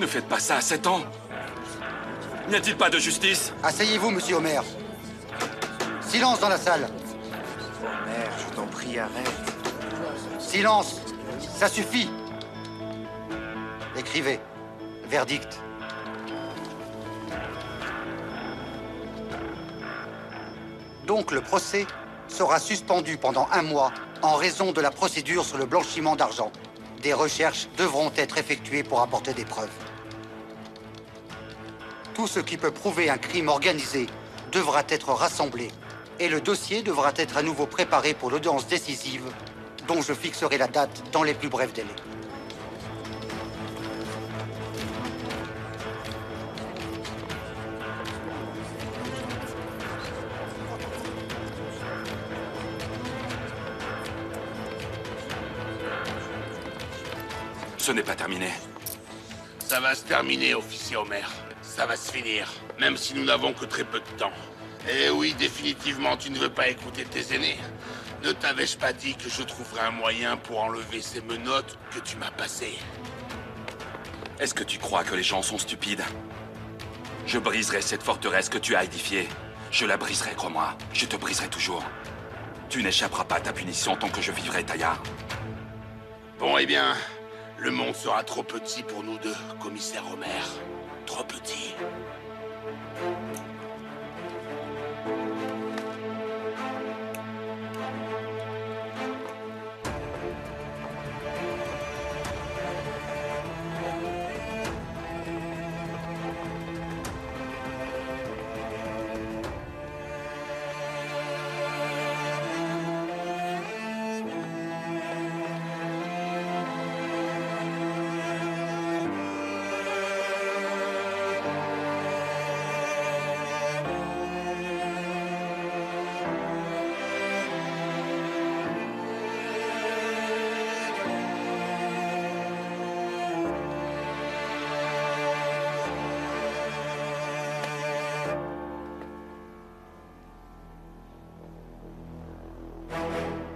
Ne faites pas ça à 7 ans. N'y a-t-il pas de justice? Asseyez-vous, monsieur Homer. Silence dans la salle. Homer, je t'en prie, arrête. Silence. Ça suffit. Écrivez. Verdict. Donc le procès sera suspendu pendant 1 mois en raison de la procédure sur le blanchiment d'argent. Des recherches devront être effectuées pour apporter des preuves. Tout ce qui peut prouver un crime organisé devra être rassemblé et le dossier devra être à nouveau préparé pour l'audience décisive dont je fixerai la date dans les plus brefs délais. Ce n'est pas terminé. Ça va se terminer, officier Homer. Ça va se finir, même si nous n'avons que très peu de temps. Et oui, définitivement, tu ne veux pas écouter tes aînés. Ne t'avais-je pas dit que je trouverais un moyen pour enlever ces menottes que tu m'as passées? Est-ce que tu crois que les gens sont stupides? Je briserai cette forteresse que tu as édifiée. Je la briserai, crois-moi. Je te briserai toujours. Tu n'échapperas pas à ta punition tant que je vivrai, Taillard. Bon, eh bien, le monde sera trop petit pour nous deux, commissaire Homer. Trop petit.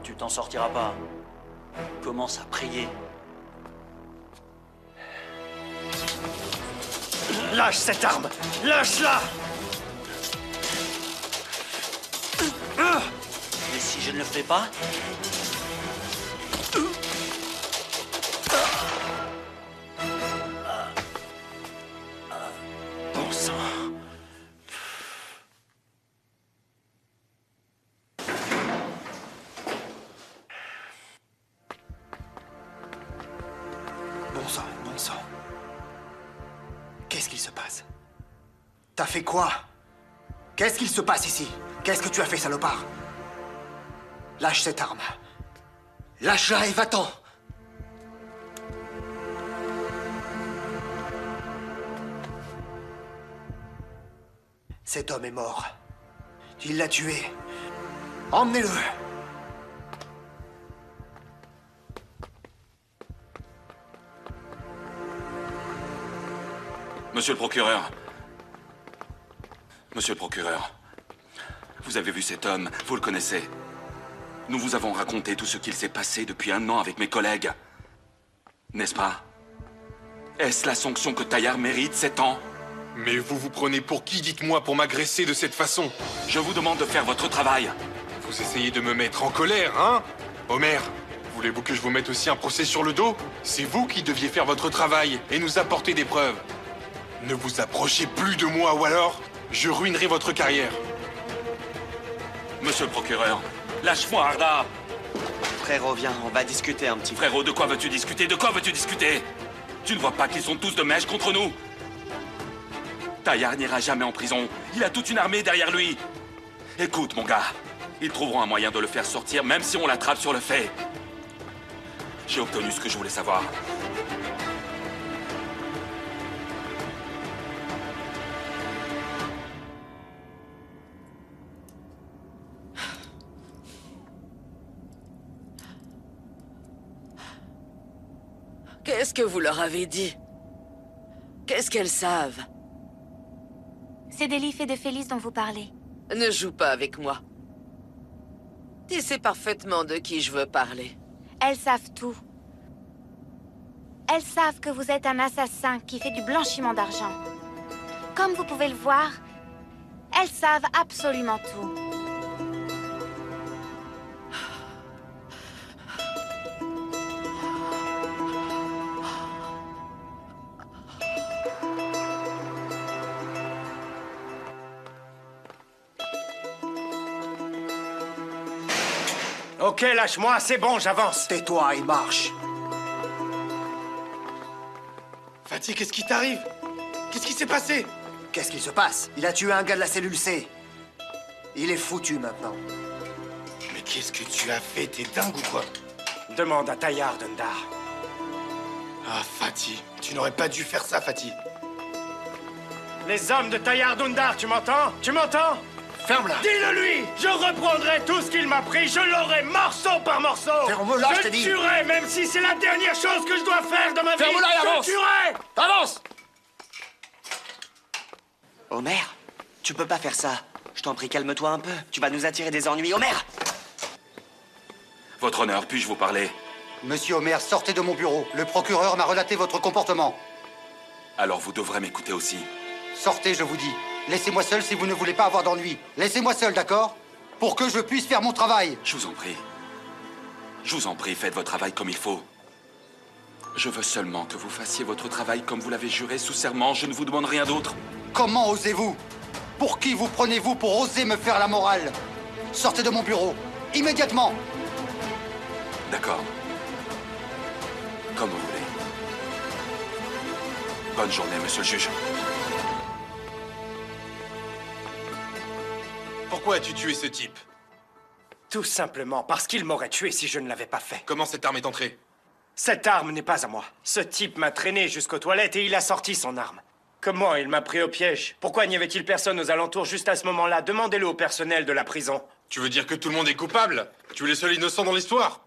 Tu t'en sortiras pas. Commence à prier. Lâche cette arme! Lâche-la! Et si je ne le fais pas? Bon sang. Bon sang. Qu'est-ce qu'il se passe? T'as fait quoi? Qu'est-ce qu'il se passe ici? Qu'est-ce que tu as fait, salopard? Lâche cette arme. Lâche-la et va-t'en. Cet homme est mort. Il l'a tué. Emmenez-le. Monsieur le procureur. Monsieur le procureur. Vous avez vu cet homme, vous le connaissez. Nous vous avons raconté tout ce qu'il s'est passé depuis 1 an avec mes collègues. N'est-ce pas? Est-ce la sanction que Taillard mérite, 7 ans? Mais vous vous prenez pour qui, dites-moi, pour m'agresser de cette façon? Je vous demande de faire votre travail. Vous essayez de me mettre en colère, hein? Homer, voulez-vous que je vous mette aussi un procès sur le dos? C'est vous qui deviez faire votre travail et nous apporter des preuves. Ne vous approchez plus de moi ou alors, je ruinerai votre carrière. Monsieur le procureur, lâche-moi, Arda. Frérot, viens, on va discuter un petit peu. Frérot, de quoi veux-tu discuter? De quoi veux-tu discuter? Tu ne vois pas qu'ils sont tous de mèche contre nous? Taillard n'ira jamais en prison. Il a toute une armée derrière lui. Écoute, mon gars. Ils trouveront un moyen de le faire sortir, même si on l'attrape sur le fait. J'ai obtenu ce que je voulais savoir. Qu'est-ce que vous leur avez dit? Qu'est-ce qu'elles savent? C'est d'Elif et de Félix dont vous parlez. Ne joue pas avec moi. Tu sais parfaitement de qui je veux parler. Elles savent tout. Elles savent que vous êtes un assassin qui fait du blanchiment d'argent. Comme vous pouvez le voir, elles savent absolument tout. Ok, lâche-moi, c'est bon, j'avance. Tais-toi et marche. Fatih, qu'est-ce qui t'arrive? Qu'est-ce qui s'est passé? Qu'est-ce qu'il se passe? Il a tué un gars de la cellule C. Il est foutu maintenant. Mais qu'est-ce que tu as fait? T'es dingue ou quoi? Demande à Tayyar Dundar. Ah, Fatih, tu n'aurais pas dû faire ça, Fatih. Les hommes de Tayyar Dundar, tu m'entends? Tu m'entends? Ferme-la! Dis-le lui! Je reprendrai tout ce qu'il m'a pris, je l'aurai morceau par morceau! Ferme-la, je t'ai dit! Je tuerai, même si c'est la dernière chose que je dois faire de ma vie! Ferme-la et avance! Je tuerai! Avance! Omer, tu peux pas faire ça. Je t'en prie, calme-toi un peu. Tu vas nous attirer des ennuis, Omer! Votre honneur, puis-je vous parler? Monsieur Omer, sortez de mon bureau. Le procureur m'a relaté votre comportement. Alors vous devrez m'écouter aussi. Sortez, je vous dis. Laissez-moi seul si vous ne voulez pas avoir d'ennui. Laissez-moi seul, d'accord? Pour que je puisse faire mon travail. Je vous en prie. Je vous en prie, faites votre travail comme il faut. Je veux seulement que vous fassiez votre travail comme vous l'avez juré sous serment. Je ne vous demande rien d'autre. Comment osez-vous? Pour qui vous prenez-vous pour oser me faire la morale? Sortez de mon bureau. Immédiatement. D'accord. Comme vous voulez. Bonne journée, monsieur le juge. Pourquoi as-tu tué ce type? Tout simplement parce qu'il m'aurait tué si je ne l'avais pas fait. Comment cette arme est entrée? Cette arme n'est pas à moi. Ce type m'a traîné jusqu'aux toilettes et il a sorti son arme. Comment il m'a pris au piège? Pourquoi n'y avait-il personne aux alentours juste à ce moment-là? Demandez-le au personnel de la prison. Tu veux dire que tout le monde est coupable? Tu es le seul innocent dans l'histoire?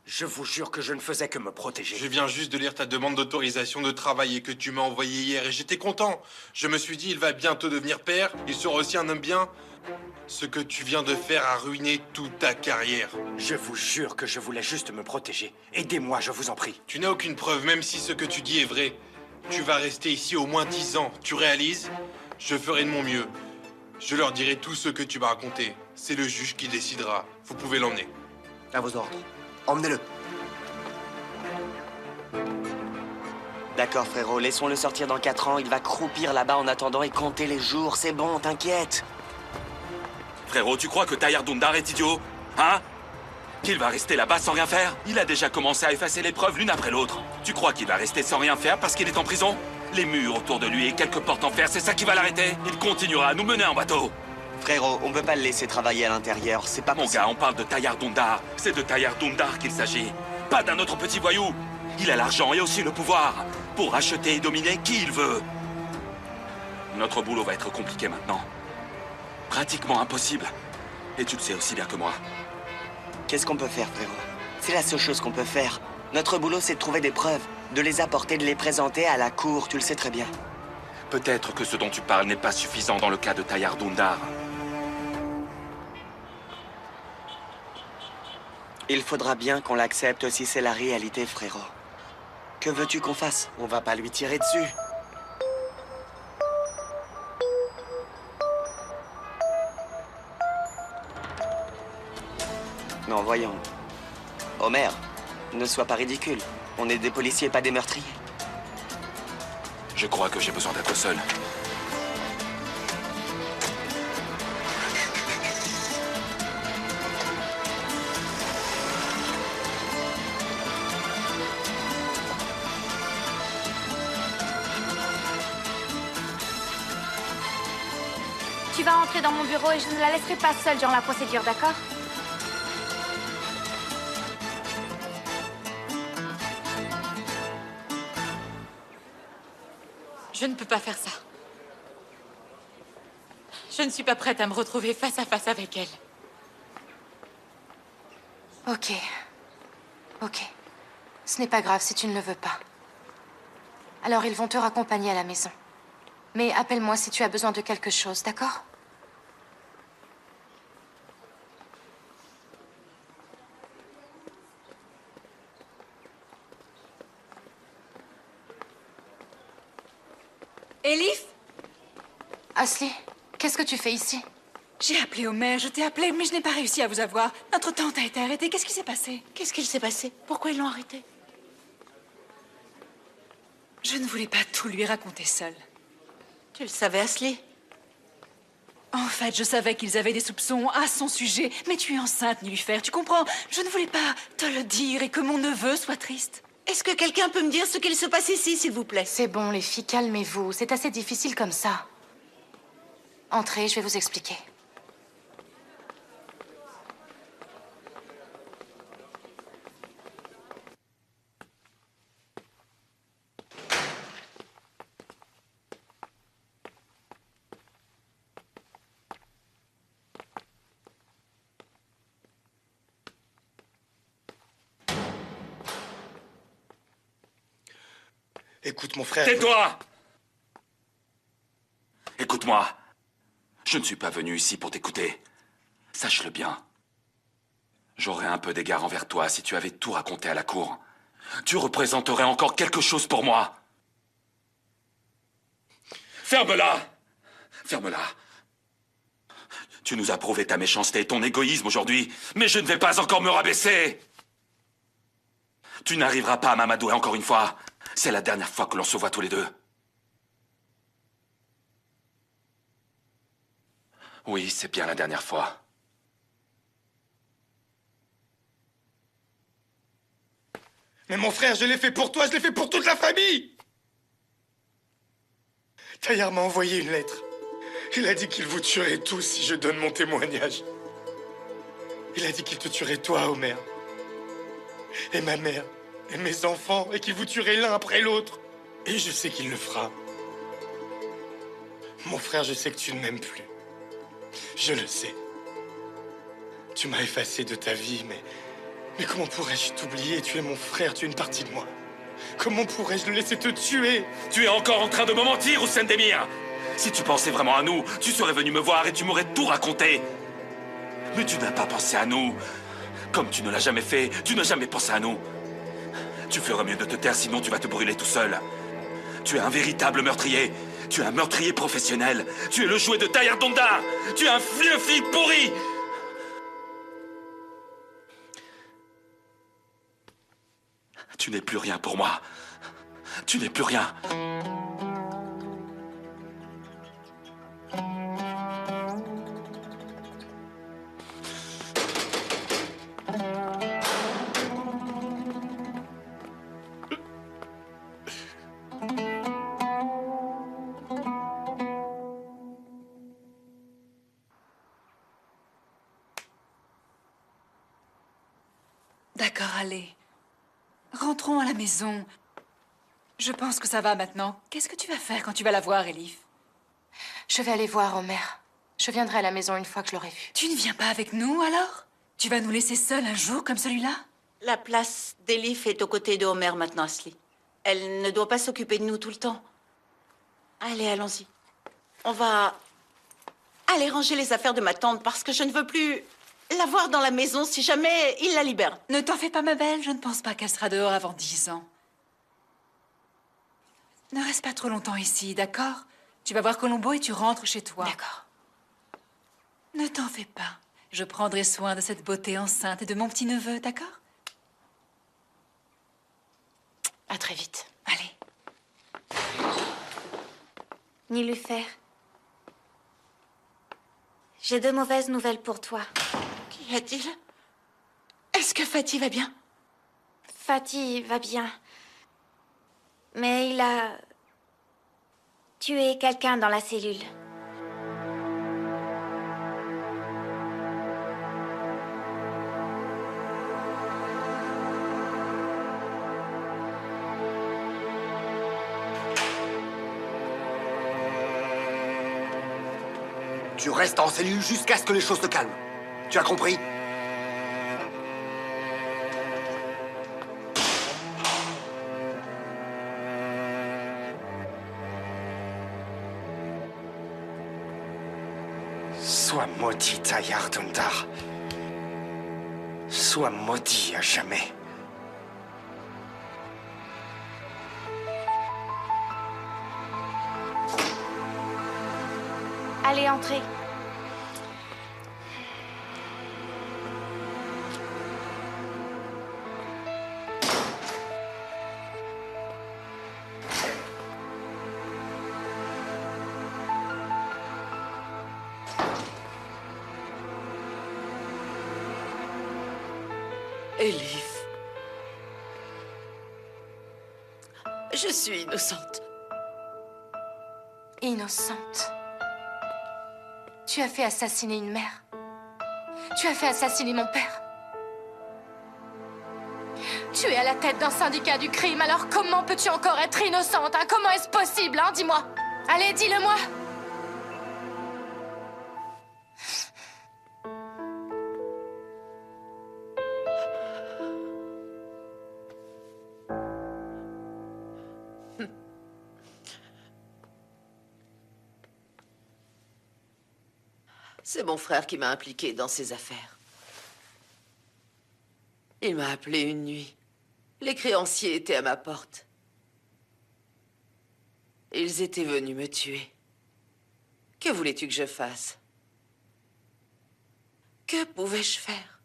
Je vous jure que je ne faisais que me protéger. Je viens juste de lire ta demande d'autorisation de travailler que tu m'as envoyée hier et j'étais content. Je me suis dit, il va bientôt devenir père, il sera aussi un homme bien. Ce que tu viens de faire a ruiné toute ta carrière. Je vous jure que je voulais juste me protéger. Aidez-moi, je vous en prie. Tu n'as aucune preuve, même si ce que tu dis est vrai. Tu vas rester ici au moins 10 ans. Tu réalises? Je ferai de mon mieux. Je leur dirai tout ce que tu m'as raconté. C'est le juge qui décidera. Vous pouvez l'emmener. À vos ordres. Emmenez-le. D'accord, frérot, laissons-le sortir dans 4 ans. Il va croupir là-bas en attendant et compter les jours. C'est bon, t'inquiète. Frérot, tu crois que Tayyar Dundar est idiot? Hein? Qu'il va rester là-bas sans rien faire? Il a déjà commencé à effacer les preuves l'une après l'autre. Tu crois qu'il va rester sans rien faire parce qu'il est en prison? Les murs autour de lui et quelques portes en fer, c'est ça qui va l'arrêter? Il continuera à nous mener en bateau. Frérot, on peut pas le laisser travailler à l'intérieur, c'est pas Mon possible. gars, on parle de Tayyar Dundar. C'est de Tayyar Dundar qu'il s'agit. Pas d'un autre petit voyou. Il a l'argent et aussi le pouvoir pour acheter et dominer qui il veut. Notre boulot va être compliqué maintenant. Pratiquement impossible. Et tu le sais aussi bien que moi. Qu'est-ce qu'on peut faire, frérot? C'est la seule chose qu'on peut faire. Notre boulot, c'est de trouver des preuves, de les apporter, de les présenter à la cour, tu le sais très bien. Peut-être que ce dont tu parles n'est pas suffisant dans le cas de Tayyar Dundar. Il faudra bien qu'on l'accepte si c'est la réalité, frérot. Que veux-tu qu'on fasse? On va pas lui tirer dessus. Non, voyons. Omer, ne sois pas ridicule. On est des policiers, pas des meurtriers. Je crois que j'ai besoin d'être seul. Tu vas entrer dans mon bureau et je ne la laisserai pas seule durant la procédure, d'accord? Je ne peux pas faire ça. Je ne suis pas prête à me retrouver face à face avec elle. Ok. Ok. Ce n'est pas grave si tu ne le veux pas. Alors ils vont te raccompagner à la maison. Mais appelle-moi si tu as besoin de quelque chose, d'accord? Elif? Ashley, qu'est-ce que tu fais ici? J'ai appelé Homer, je t'ai appelé, mais je n'ai pas réussi à vous avoir. Notre tante a été arrêtée. Qu'est-ce qui s'est passé? Qu'est-ce qu'il s'est passé? Pourquoi ils l'ont arrêté? Je ne voulais pas tout lui raconter seule. Tu le savais, Ashley? En fait, je savais qu'ils avaient des soupçons à son sujet, mais tu es enceinte, Nilüfer, tu comprends? Je ne voulais pas te le dire et que mon neveu soit triste. Est-ce que quelqu'un peut me dire ce qu'il se passe ici, s'il vous plaît? C'est bon, les filles, calmez-vous. C'est assez difficile comme ça. Entrez, je vais vous expliquer. Écoute, mon frère... Tais-toi! Écoute-moi. Je ne suis pas venu ici pour t'écouter. Sache-le bien. J'aurais un peu d'égard envers toi si tu avais tout raconté à la cour. Tu représenterais encore quelque chose pour moi. Ferme-la! Ferme-la. Tu nous as prouvé ta méchanceté et ton égoïsme aujourd'hui, mais je ne vais pas encore me rabaisser. Tu n'arriveras pas à m'amadouer encore une fois. C'est la dernière fois que l'on se voit tous les deux. Oui, c'est bien la dernière fois. Mais mon frère, je l'ai fait pour toi, je l'ai fait pour toute la famille. Taillard m'a envoyé une lettre. Il a dit qu'il vous tuerait tous si je donne mon témoignage. Il a dit qu'il te tuerait toi, Homer. Et ma mère. Et mes enfants. Et qu'il vous tuerait l'un après l'autre. Et je sais qu'il le fera. Mon frère, je sais que tu ne m'aimes plus. Je le sais. Tu m'as effacé de ta vie, mais comment pourrais-je t'oublier? Tu es mon frère, tu es une partie de moi. Comment pourrais-je le laisser te tuer? Tu es encore en train de me mentir, Hussein Demir. Si tu pensais vraiment à nous, tu serais venu me voir et tu m'aurais tout raconté. Mais tu n'as pas pensé à nous. Comme tu ne l'as jamais fait, tu n'as jamais pensé à nous. Tu ferais mieux de te taire, sinon tu vas te brûler tout seul. Tu es un véritable meurtrier. Tu es un meurtrier professionnel. Tu es le jouet de Taillard Dondar. Tu es un vieux flic pourri. Tu n'es plus rien pour moi. Tu n'es plus rien. D'accord, allez. Rentrons à la maison. Je pense que ça va maintenant. Qu'est-ce que tu vas faire quand tu vas la voir, Elif? Je vais aller voir Homer. Je viendrai à la maison une fois que je l'aurai vu. Tu ne viens pas avec nous, alors? Tu vas nous laisser seuls un jour comme celui-là? La place d'Elif est aux côtés de Homer maintenant, Ashley. Elle ne doit pas s'occuper de nous tout le temps. Allez, allons-y. On va aller ranger les affaires de ma tante parce que je ne veux plus la voir dans la maison si jamais il la libère. Ne t'en fais pas, ma belle. Je ne pense pas qu'elle sera dehors avant 10 ans. Ne reste pas trop longtemps ici, d'accord? Tu vas voir Colombo et tu rentres chez toi. D'accord. Ne t'en fais pas. Je prendrai soin de cette beauté enceinte et de mon petit-neveu, d'accord? À très vite. Allez. Nilüfer, j'ai de mauvaises nouvelles pour toi. Qu'y a-t-il? Est-ce que Fatih va bien? Fatih va bien. Mais il a tué quelqu'un dans la cellule. Tu restes en cellule jusqu'à ce que les choses se calment. Tu as compris? Sois maudit, Taillard Dondar. Sois maudit à jamais. Allez, entrez. Elif. Je suis innocente. Innocente. Tu as fait assassiner une mère. Tu as fait assassiner mon père. Tu es à la tête d'un syndicat du crime, alors comment peux-tu encore être innocente, hein? Comment est-ce possible, hein? Dis-moi. Allez, dis-le-moi. C'est mon frère qui m'a impliqué dans ces affaires. Il m'a appelé une nuit. Les créanciers étaient à ma porte. Ils étaient venus me tuer. Que voulais-tu que je fasse? Que pouvais-je faire?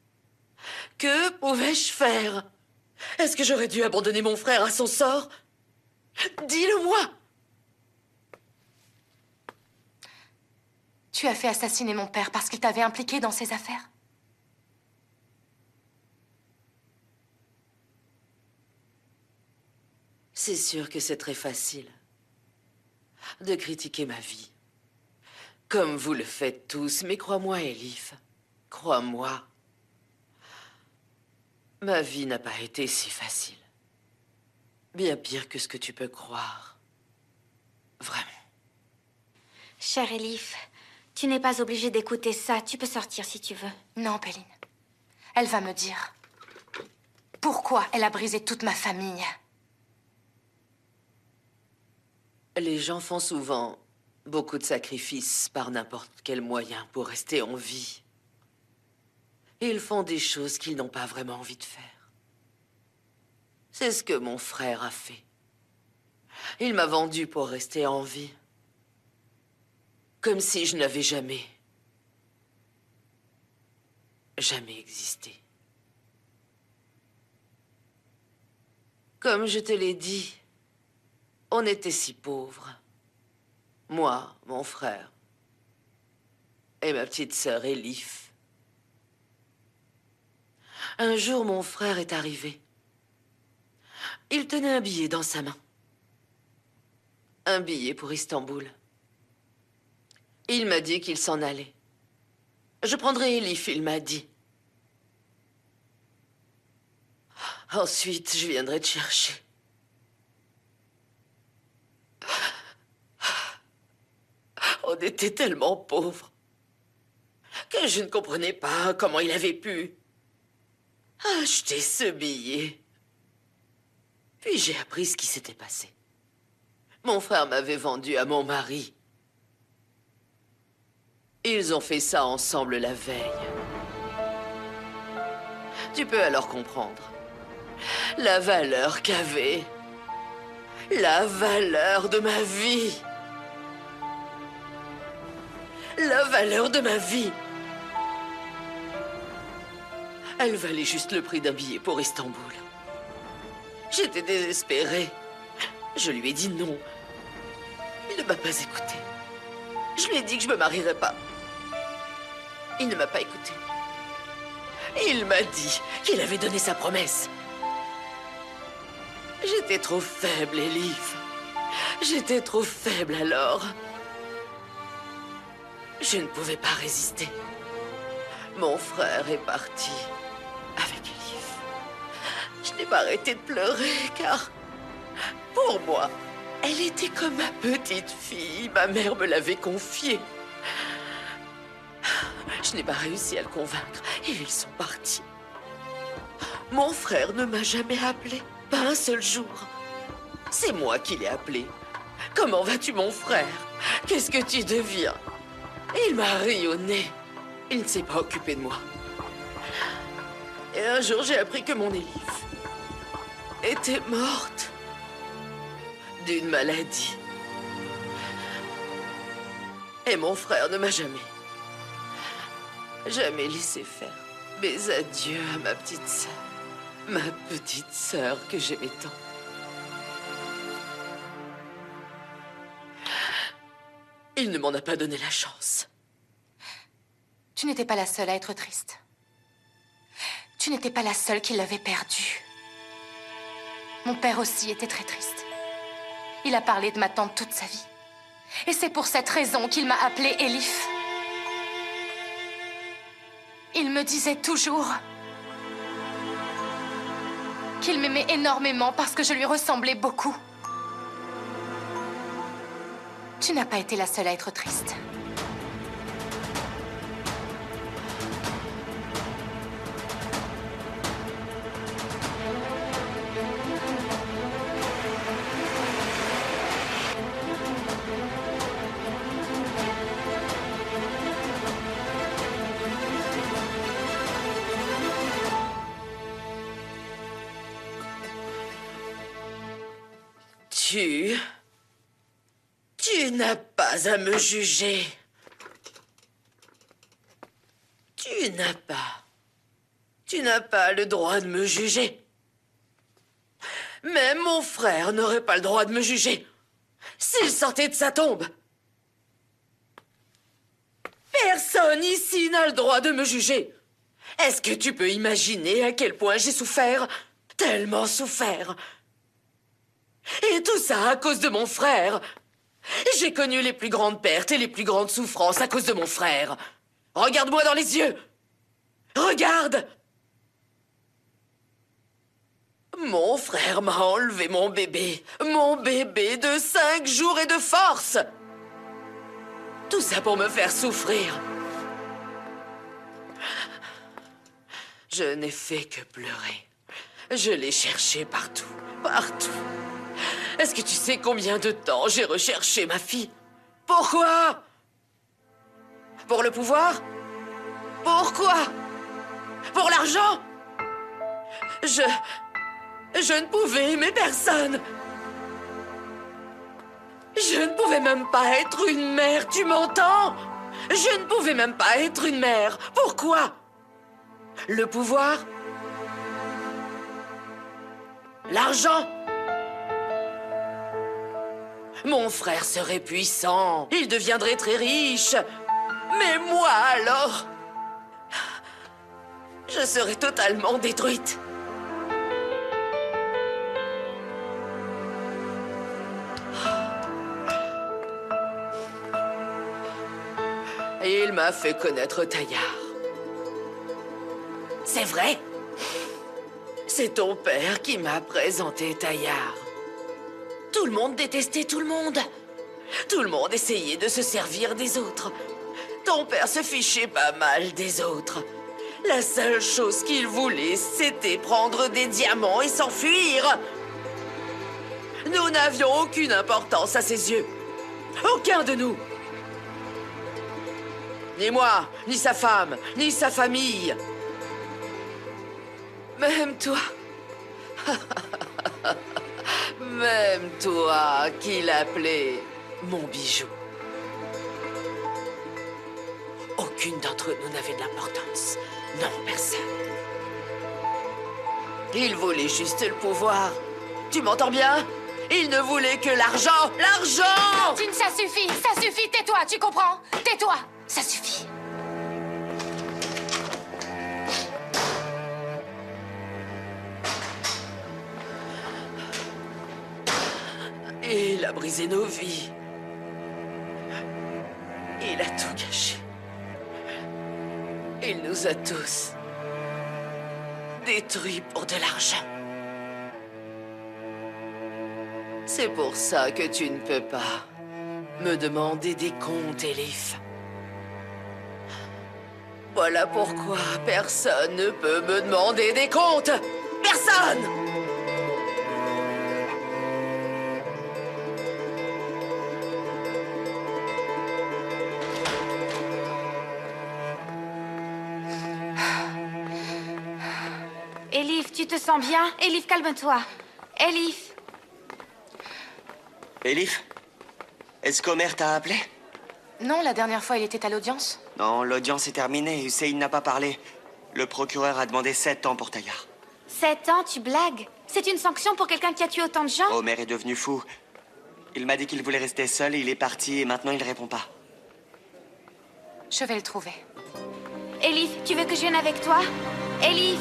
Que pouvais-je faire? Est-ce que j'aurais dû abandonner mon frère à son sort? Dis-le-moi! Tu as fait assassiner mon père parce qu'il t'avait impliqué dans ces affaires. C'est sûr que c'est très facile de critiquer ma vie. Comme vous le faites tous, mais crois-moi, Elif, crois-moi. Ma vie n'a pas été si facile. Bien pire que ce que tu peux croire. Vraiment. Chère Elif, tu n'es pas obligée d'écouter ça. Tu peux sortir si tu veux. Non, Péline. Elle va me dire pourquoi elle a brisé toute ma famille. Les gens font souvent beaucoup de sacrifices par n'importe quel moyen pour rester en vie. Ils font des choses qu'ils n'ont pas vraiment envie de faire. C'est ce que mon frère a fait. Il m'a vendu pour rester en vie. Comme si je n'avais jamais existé. Comme je te l'ai dit, on était si pauvres. Moi, mon frère, et ma petite sœur Elif. Un jour, mon frère est arrivé. Il tenait un billet dans sa main. Un billet pour Istanbul. Il m'a dit qu'il s'en allait. Je prendrai Elif, il m'a dit. Ensuite, je viendrai te chercher. On était tellement pauvres que je ne comprenais pas comment il avait pu acheter ce billet. Puis j'ai appris ce qui s'était passé. Mon frère m'avait vendu à mon mari. Ils ont fait ça ensemble la veille. Tu peux alors comprendre la valeur qu'avait la valeur de ma vie. La valeur de ma vie. Elle valait juste le prix d'un billet pour Istanbul. J'étais désespérée. Je lui ai dit non. Il ne m'a pas écouté. Je lui ai dit que je me marierais pas. Il ne m'a pas écouté. Il m'a dit qu'il avait donné sa promesse. J'étais trop faible, Elif. J'étais trop faible alors. Je ne pouvais pas résister. Mon frère est parti avec Elif. Je n'ai pas arrêté de pleurer car, pour moi, elle était comme ma petite fille. Ma mère me l'avait confiée. Je n'ai pas réussi à le convaincre et ils sont partis. Mon frère ne m'a jamais appelé, pas un seul jour. C'est moi qui l'ai appelé. Comment vas-tu, mon frère? Qu'est-ce que tu deviens? Il m'a ri au nez. Il ne s'est pas occupé de moi. Et un jour, j'ai appris que mon Elif était morte d'une maladie. Et mon frère ne m'a jamais laissé faire. Mes adieux à ma petite sœur. Ma petite sœur que j'aimais tant. Il ne m'en a pas donné la chance. Tu n'étais pas la seule à être triste. Tu n'étais pas la seule qui l'avait perdu. Mon père aussi était très triste. Il a parlé de ma tante toute sa vie. Et c'est pour cette raison qu'il m'a appelée Elif. Il me disait toujours qu'il m'aimait énormément parce que je lui ressemblais beaucoup. Tu n'as pas été la seule à être triste. Tu n'as pas à me juger. Tu n'as pas le droit de me juger. Même mon frère n'aurait pas le droit de me juger s'il sortait de sa tombe. Personne ici n'a le droit de me juger. Est-ce que tu peux imaginer à quel point j'ai souffert? Tellement souffert. Et tout ça à cause de mon frère. J'ai connu les plus grandes pertes et les plus grandes souffrances à cause de mon frère. Regarde-moi dans les yeux. Regarde. Mon frère m'a enlevé mon bébé de 5 jours et de force. Tout ça pour me faire souffrir. Je n'ai fait que pleurer. Je l'ai cherché partout, partout. Est-ce que tu sais combien de temps j'ai recherché ma fille? Pourquoi? Pour le pouvoir? Pourquoi? Pour l'argent? Je ne pouvais aimer personne. Je ne pouvais même pas être une mère, tu m'entends? Je ne pouvais même pas être une mère. Pourquoi? Le pouvoir? L'argent? Mon frère serait puissant, il deviendrait très riche. Mais moi, alors? Je serais totalement détruite. Et il m'a fait connaître Taillard. C'est vrai? C'est ton père qui m'a présenté Taillard. Tout le monde détestait tout le monde. Tout le monde essayait de se servir des autres. Ton père se fichait pas mal des autres. La seule chose qu'il voulait, c'était prendre des diamants et s'enfuir. Nous n'avions aucune importance à ses yeux. Aucun de nous. Ni moi, ni sa femme, ni sa famille. Même toi. Même toi, qu'il appelait mon bijou. Aucune d'entre nous n'avait de l'importance. Non, personne. Il voulait juste le pouvoir. Tu m'entends bien? Il ne voulait que l'argent. L'argent! Martine, ça suffit, tais-toi, tu comprends? Tais-toi, ça suffit. Il a brisé nos vies. Il a tout gâché. Il nous a tous détruits pour de l'argent. C'est pour ça que tu ne peux pas me demander des comptes, Elif. Voilà pourquoi personne ne peut me demander des comptes. Personne! Elif, tu te sens bien? Elif, calme-toi. Elif. Elif, est-ce qu'Omer t'a appelé? Non, la dernière fois, il était à l'audience. Non, l'audience est terminée. Hussein n'a pas parlé. Le procureur a demandé 7 ans pour Tayyar. 7 ans, tu blagues? C'est une sanction pour quelqu'un qui a tué autant de gens? Omer est devenu fou. Il m'a dit qu'il voulait rester seul et il est parti et maintenant il répond pas. Je vais le trouver. Elif, tu veux que je vienne avec toi? Elif!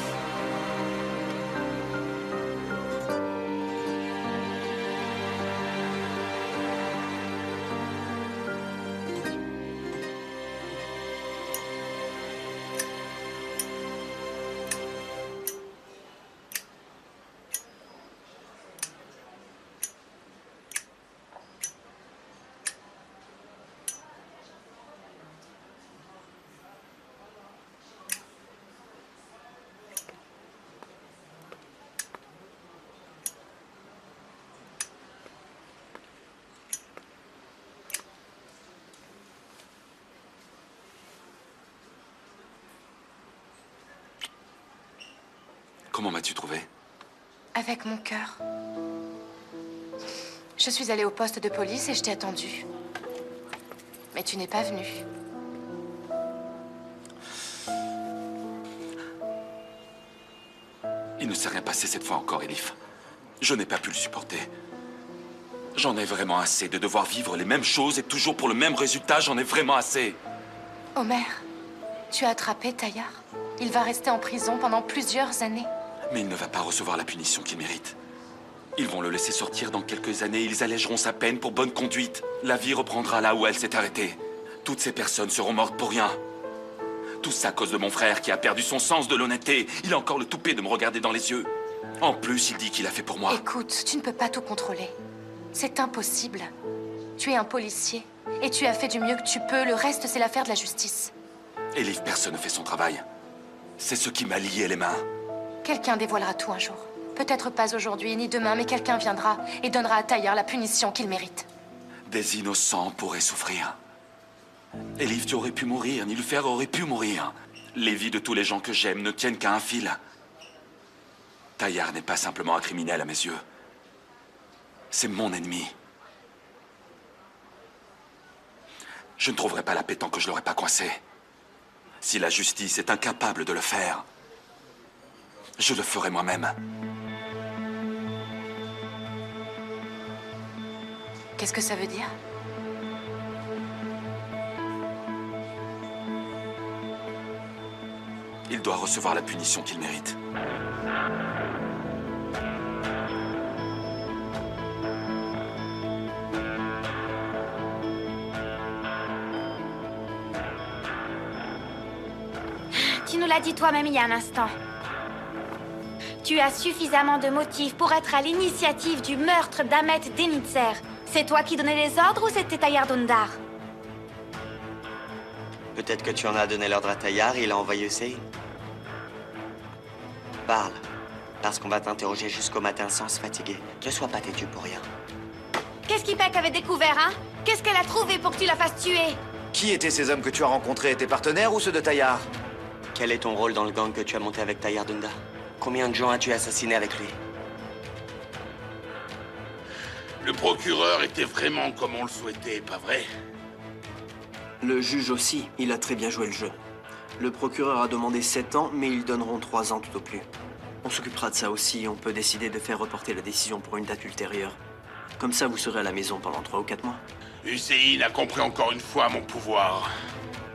Comment m'as-tu trouvé? Avec mon cœur. Je suis allée au poste de police et je t'ai attendu. Mais tu n'es pas venu. Il ne s'est rien passé cette fois encore, Elif. Je n'ai pas pu le supporter. J'en ai vraiment assez de devoir vivre les mêmes choses et toujours pour le même résultat. J'en ai vraiment assez. Omer, tu as attrapé Tayyar. Il va rester en prison pendant plusieurs années. Mais il ne va pas recevoir la punition qu'il mérite. Ils vont le laisser sortir dans quelques années. Ils allégeront sa peine pour bonne conduite. La vie reprendra là où elle s'est arrêtée. Toutes ces personnes seront mortes pour rien. Tout ça à cause de mon frère qui a perdu son sens de l'honnêteté. Il a encore le toupet de me regarder dans les yeux. En plus, il dit qu'il a fait pour moi. Écoute, tu ne peux pas tout contrôler. C'est impossible. Tu es un policier et tu as fait du mieux que tu peux. Le reste, c'est l'affaire de la justice. Elif, personne ne fait son travail. C'est ce qui m'a lié les mains. Quelqu'un dévoilera tout un jour. Peut-être pas aujourd'hui ni demain, mais quelqu'un viendra et donnera à Tayyar la punition qu'il mérite. Des innocents pourraient souffrir. Elif, tu aurais pu mourir. Nilüfer aurait pu mourir. Les vies de tous les gens que j'aime ne tiennent qu'à un fil. Tayyar n'est pas simplement un criminel à mes yeux. C'est mon ennemi. Je ne trouverai pas la paix tant que je l'aurai pas coincé. Si la justice est incapable de le faire, je le ferai moi-même. Qu'est-ce que ça veut dire? Il doit recevoir la punition qu'il mérite. Tu nous l'as dit toi-même il y a un instant. Tu as suffisamment de motifs pour être à l'initiative du meurtre d'Ahmet Denitzer. C'est toi qui donnais les ordres ou c'était Tayyar Dündar? Peut-être que tu en as donné l'ordre à Tayyar et il a envoyé Hussein. Parle, parce qu'on va t'interroger jusqu'au matin sans se fatiguer. Ne sois pas têtu pour rien. Qu'est-ce qu'Ipek avait découvert, hein? Qu'est-ce qu'elle a trouvé pour que tu la fasses tuer? Qui étaient ces hommes que tu as rencontrés? Tes partenaires ou ceux de Tayyar? Quel est ton rôle dans le gang que tu as monté avec Tayyar Dündar? Combien de gens as-tu assassiné avec lui? Le procureur était vraiment comme on le souhaitait, pas vrai? Le juge aussi, il a très bien joué le jeu. Le procureur a demandé 7 ans, mais ils donneront 3 ans tout au plus. On s'occupera de ça aussi, on peut décider de faire reporter la décision pour une date ultérieure. Comme ça, vous serez à la maison pendant 3 ou 4 mois. Hussein a compris encore une fois mon pouvoir.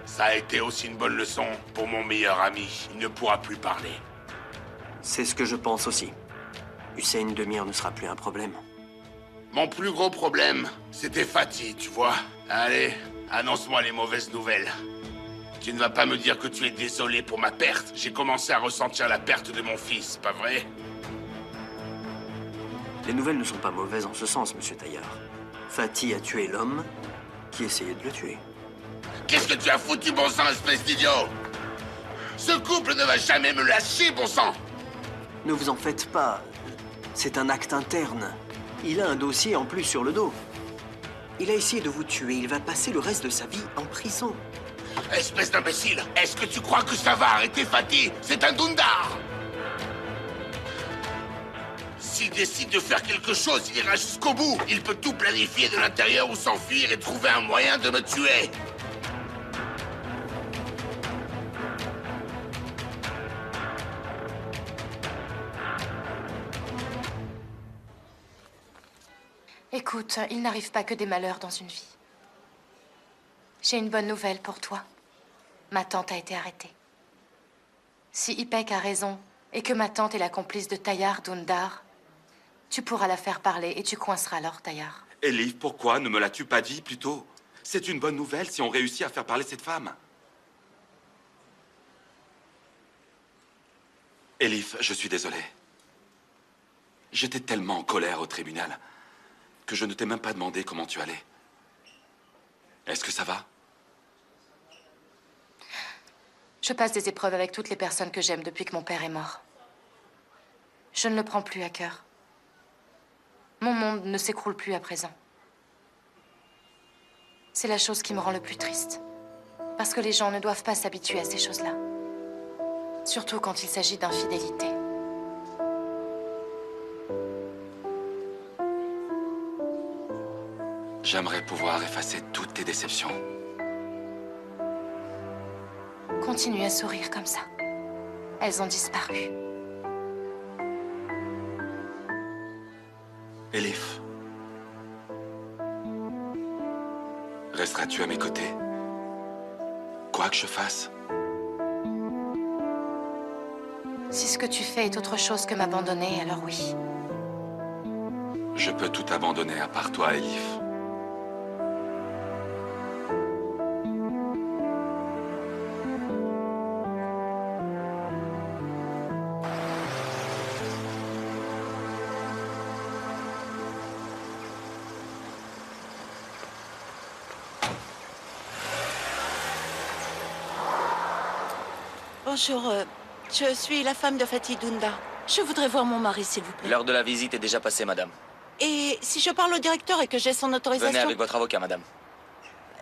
Ça a été aussi une bonne leçon pour mon meilleur ami. Il ne pourra plus parler. C'est ce que je pense aussi. Hussein Demir ne sera plus un problème. Mon plus gros problème, c'était Fatih, tu vois. Allez, annonce-moi les mauvaises nouvelles. Tu ne vas pas me dire que tu es désolé pour ma perte. J'ai commencé à ressentir la perte de mon fils, pas vrai? Les nouvelles ne sont pas mauvaises en ce sens, monsieur Tayyar. Fatih a tué l'homme qui essayait de le tuer. Qu'est-ce que tu as foutu, bon sang, espèce d'idiot? Ce couple ne va jamais me lâcher, bon sang! Ne vous en faites pas. C'est un acte interne. Il a un dossier en plus sur le dos. Il a essayé de vous tuer. Il va passer le reste de sa vie en prison. Espèce d'imbécile! Est-ce que tu crois que ça va arrêter Fatih? C'est un Dündar! S'il décide de faire quelque chose, il ira jusqu'au bout. Il peut tout planifier de l'intérieur ou s'enfuir et trouver un moyen de me tuer. Écoute, il n'arrive pas que des malheurs dans une vie. J'ai une bonne nouvelle pour toi. Ma tante a été arrêtée. Si Ipek a raison et que ma tante est la complice de Tayar Dundar, tu pourras la faire parler et tu coinceras alors Tayar. Elif, pourquoi ne me l'as-tu pas dit plus tôt? C'est une bonne nouvelle si on réussit à faire parler cette femme. Elif, je suis désolé. J'étais tellement en colère au tribunal que je ne t'ai même pas demandé comment tu allais. Est-ce que ça va? Je passe des épreuves avec toutes les personnes que j'aime depuis que mon père est mort. Je ne le prends plus à cœur. Mon monde ne s'écroule plus à présent. C'est la chose qui me rend le plus triste. Parce que les gens ne doivent pas s'habituer à ces choses-là. Surtout quand il s'agit d'infidélité. J'aimerais pouvoir effacer toutes tes déceptions. Continue à sourire comme ça. Elles ont disparu. Elif. Resteras-tu à mes côtés? Quoi que je fasse? Si ce que tu fais est autre chose que m'abandonner, alors oui. Je peux tout abandonner à part toi, Elif. Bonjour, je suis la femme de Fatih Dunda. Je voudrais voir mon mari, s'il vous plaît. L'heure de la visite est déjà passée, madame. Et si je parle au directeur et que j'ai son autorisation... Venez avec votre avocat, madame.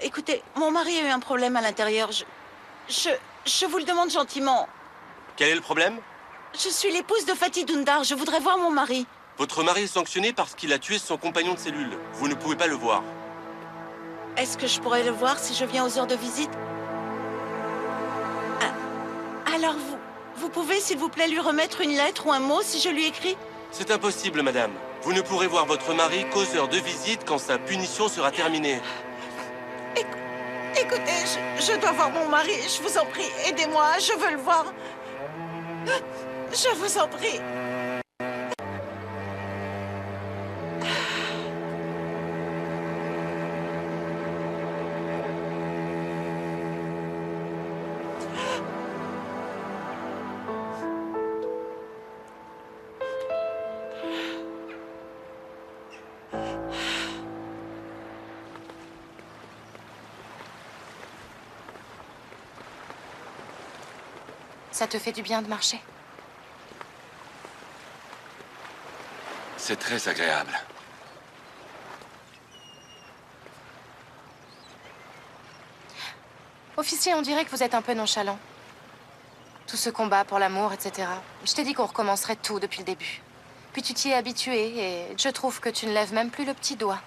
Écoutez, mon mari a eu un problème à l'intérieur. Je vous le demande gentiment. Quel est le problème? Je suis l'épouse de Fatih Dundar. Je voudrais voir mon mari. Votre mari est sanctionné parce qu'il a tué son compagnon de cellule. Vous ne pouvez pas le voir. Est-ce que je pourrais le voir si je viens aux heures de visite? Alors vous pouvez, s'il vous plaît, lui remettre une lettre ou un mot si je lui écris? C'est impossible, madame. Vous ne pourrez voir votre mari qu'aux heures de visite quand sa punition sera terminée. Écoutez, je dois voir mon mari. Je vous en prie, aidez-moi. Je veux le voir. Je vous en prie. Ça te fait du bien de marcher? C'est très agréable. Officier, on dirait que vous êtes un peu nonchalant. Tout ce combat pour l'amour, etc. Je t'ai dit qu'on recommencerait tout depuis le début. Puis tu t'y es habitué et je trouve que tu ne lèves même plus le petit doigt.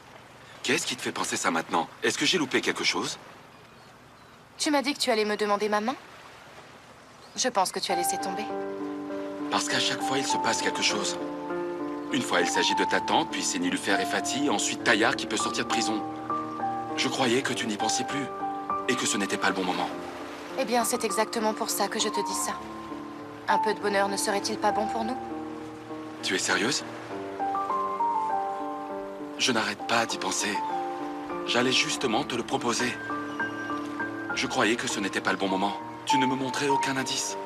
Qu'est-ce qui te fait penser ça maintenant? Est-ce que j'ai loupé quelque chose? Tu m'as dit que tu allais me demander ma main? Je pense que tu as laissé tomber. Parce qu'à chaque fois, il se passe quelque chose. Une fois, il s'agit de ta tante, puis c'est Nilufer et Fatih, ensuite Tayar qui peut sortir de prison. Je croyais que tu n'y pensais plus, et que ce n'était pas le bon moment. Eh bien, c'est exactement pour ça que je te dis ça. Un peu de bonheur ne serait-il pas bon pour nous? Tu es sérieuse? Je n'arrête pas d'y penser. J'allais justement te le proposer. Je croyais que ce n'était pas le bon moment. Tu ne me montrais aucun indice.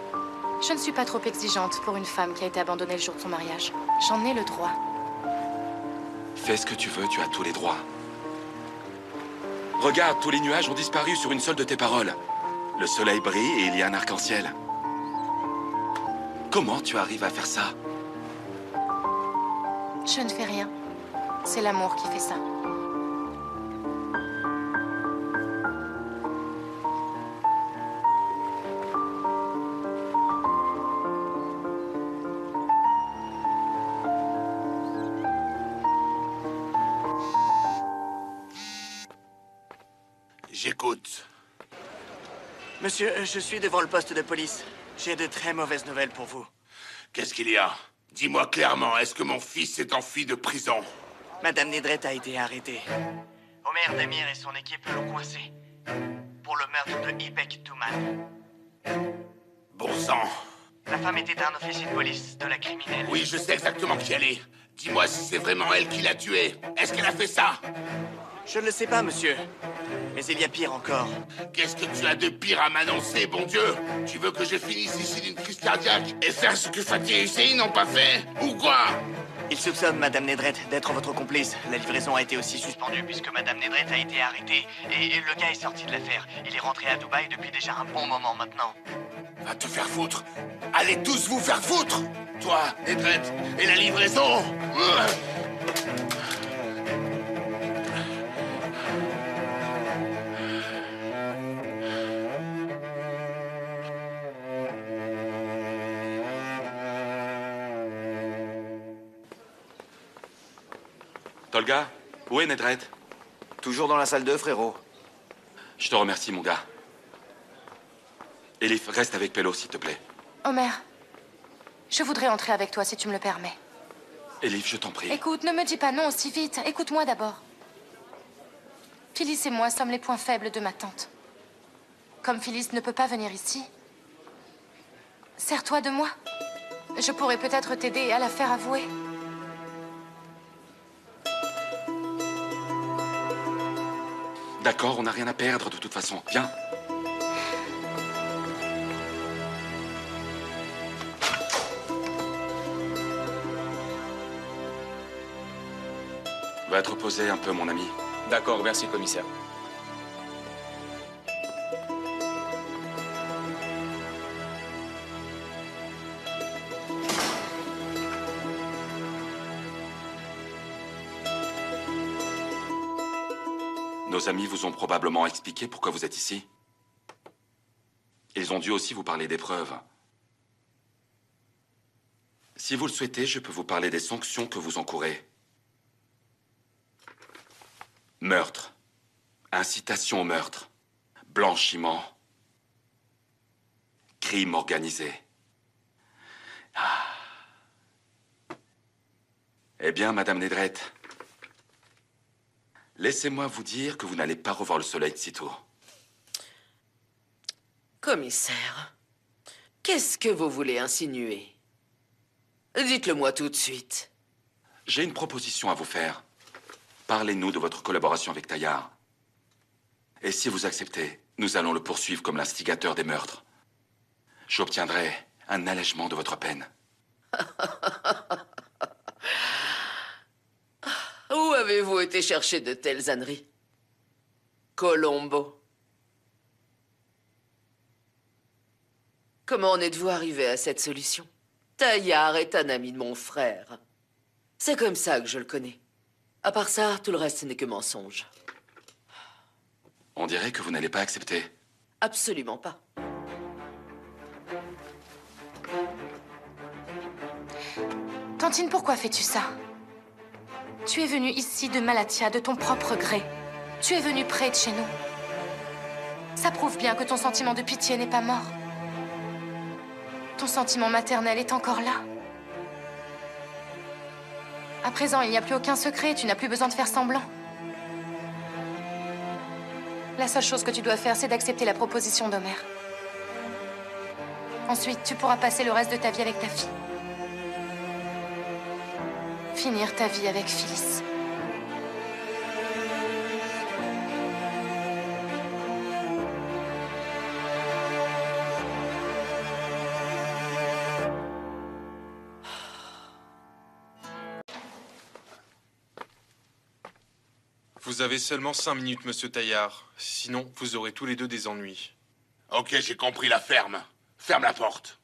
Je ne suis pas trop exigeante pour une femme qui a été abandonnée le jour de son mariage. J'en ai le droit. Fais ce que tu veux, tu as tous les droits. Regarde, tous les nuages ont disparu sur une seule de tes paroles. Le soleil brille et il y a un arc-en-ciel. Comment tu arrives à faire ça? Je ne fais rien. C'est l'amour qui fait ça. J'écoute. Monsieur, je suis devant le poste de police. J'ai de très mauvaises nouvelles pour vous. Qu'est-ce qu'il y a? Dis-moi clairement, est-ce que mon fils s'est enfui de prison? Madame Nedret a été arrêtée. Omer Demir et son équipe l'ont coincé. Pour le meurtre de Ipek Touman. Bon sang. La femme était un officier de police, de la criminelle. Oui, je sais exactement qui elle est. Dis-moi si c'est vraiment elle qui l'a tuée. Est-ce qu'elle a fait ça? Je ne le sais pas, monsieur. Mais il y a pire encore. Qu'est-ce que tu as de pire à m'annoncer, bon Dieu? Tu veux que je finisse ici d'une crise cardiaque et faire ce que Fatih et Hussein n'ont pas fait? Ou quoi? Il soupçonne Madame Nedret d'être votre complice. La livraison a été aussi suspendue puisque Madame Nedret a été arrêtée. Et le gars est sorti de l'affaire. Il est rentré à Dubaï depuis déjà un bon moment maintenant. Va te faire foutre. Allez tous vous faire foutre. Toi, Nedret, et la livraison. Tolga, où est Nedret? Toujours dans la salle 2, frérot. Je te remercie, mon gars. Elif, reste avec Pello, s'il te plaît. Omer, je voudrais entrer avec toi si tu me le permets. Elif, je t'en prie. Écoute, ne me dis pas non aussi vite. Écoute-moi d'abord. Phyllis et moi sommes les points faibles de ma tante. Comme Phyllis ne peut pas venir ici, sers-toi de moi. Je pourrais peut-être t'aider à la faire avouer. D'accord, on n'a rien à perdre de toute façon. Viens. Va te reposer un peu, mon ami. D'accord, merci, commissaire. Nos amis vous ont probablement expliqué pourquoi vous êtes ici. Ils ont dû aussi vous parler des preuves. Si vous le souhaitez, je peux vous parler des sanctions que vous encourez. Meurtre, incitation au meurtre, blanchiment, crime organisé. Ah. Eh bien, Madame Nedret, laissez-moi vous dire que vous n'allez pas revoir le soleil de sitôt. Commissaire, qu'est-ce que vous voulez insinuer? Dites-le-moi tout de suite. J'ai une proposition à vous faire. Parlez-nous de votre collaboration avec Tayyar. Et si vous acceptez, nous allons le poursuivre comme l'instigateur des meurtres. J'obtiendrai un allègement de votre peine. Où avez-vous été chercher de telles âneries? Colombo. Comment en êtes-vous arrivé à cette solution? Tayyar est un ami de mon frère. C'est comme ça que je le connais. À part ça, tout le reste n'est que mensonge. On dirait que vous n'allez pas accepter. Absolument pas. Tantine, pourquoi fais-tu ça? Tu es venue ici de Malatia de ton propre gré. Tu es venue près de chez nous. Ça prouve bien que ton sentiment de pitié n'est pas mort. Ton sentiment maternel est encore là. À présent, il n'y a plus aucun secret, tu n'as plus besoin de faire semblant. La seule chose que tu dois faire, c'est d'accepter la proposition d'Omer. Ensuite, tu pourras passer le reste de ta vie avec ta fille. Finir ta vie avec Phyllis. Vous avez seulement 5 minutes, monsieur Tayyar. Sinon, vous aurez tous les deux des ennuis. Ok, j'ai compris, la ferme. Ferme la porte.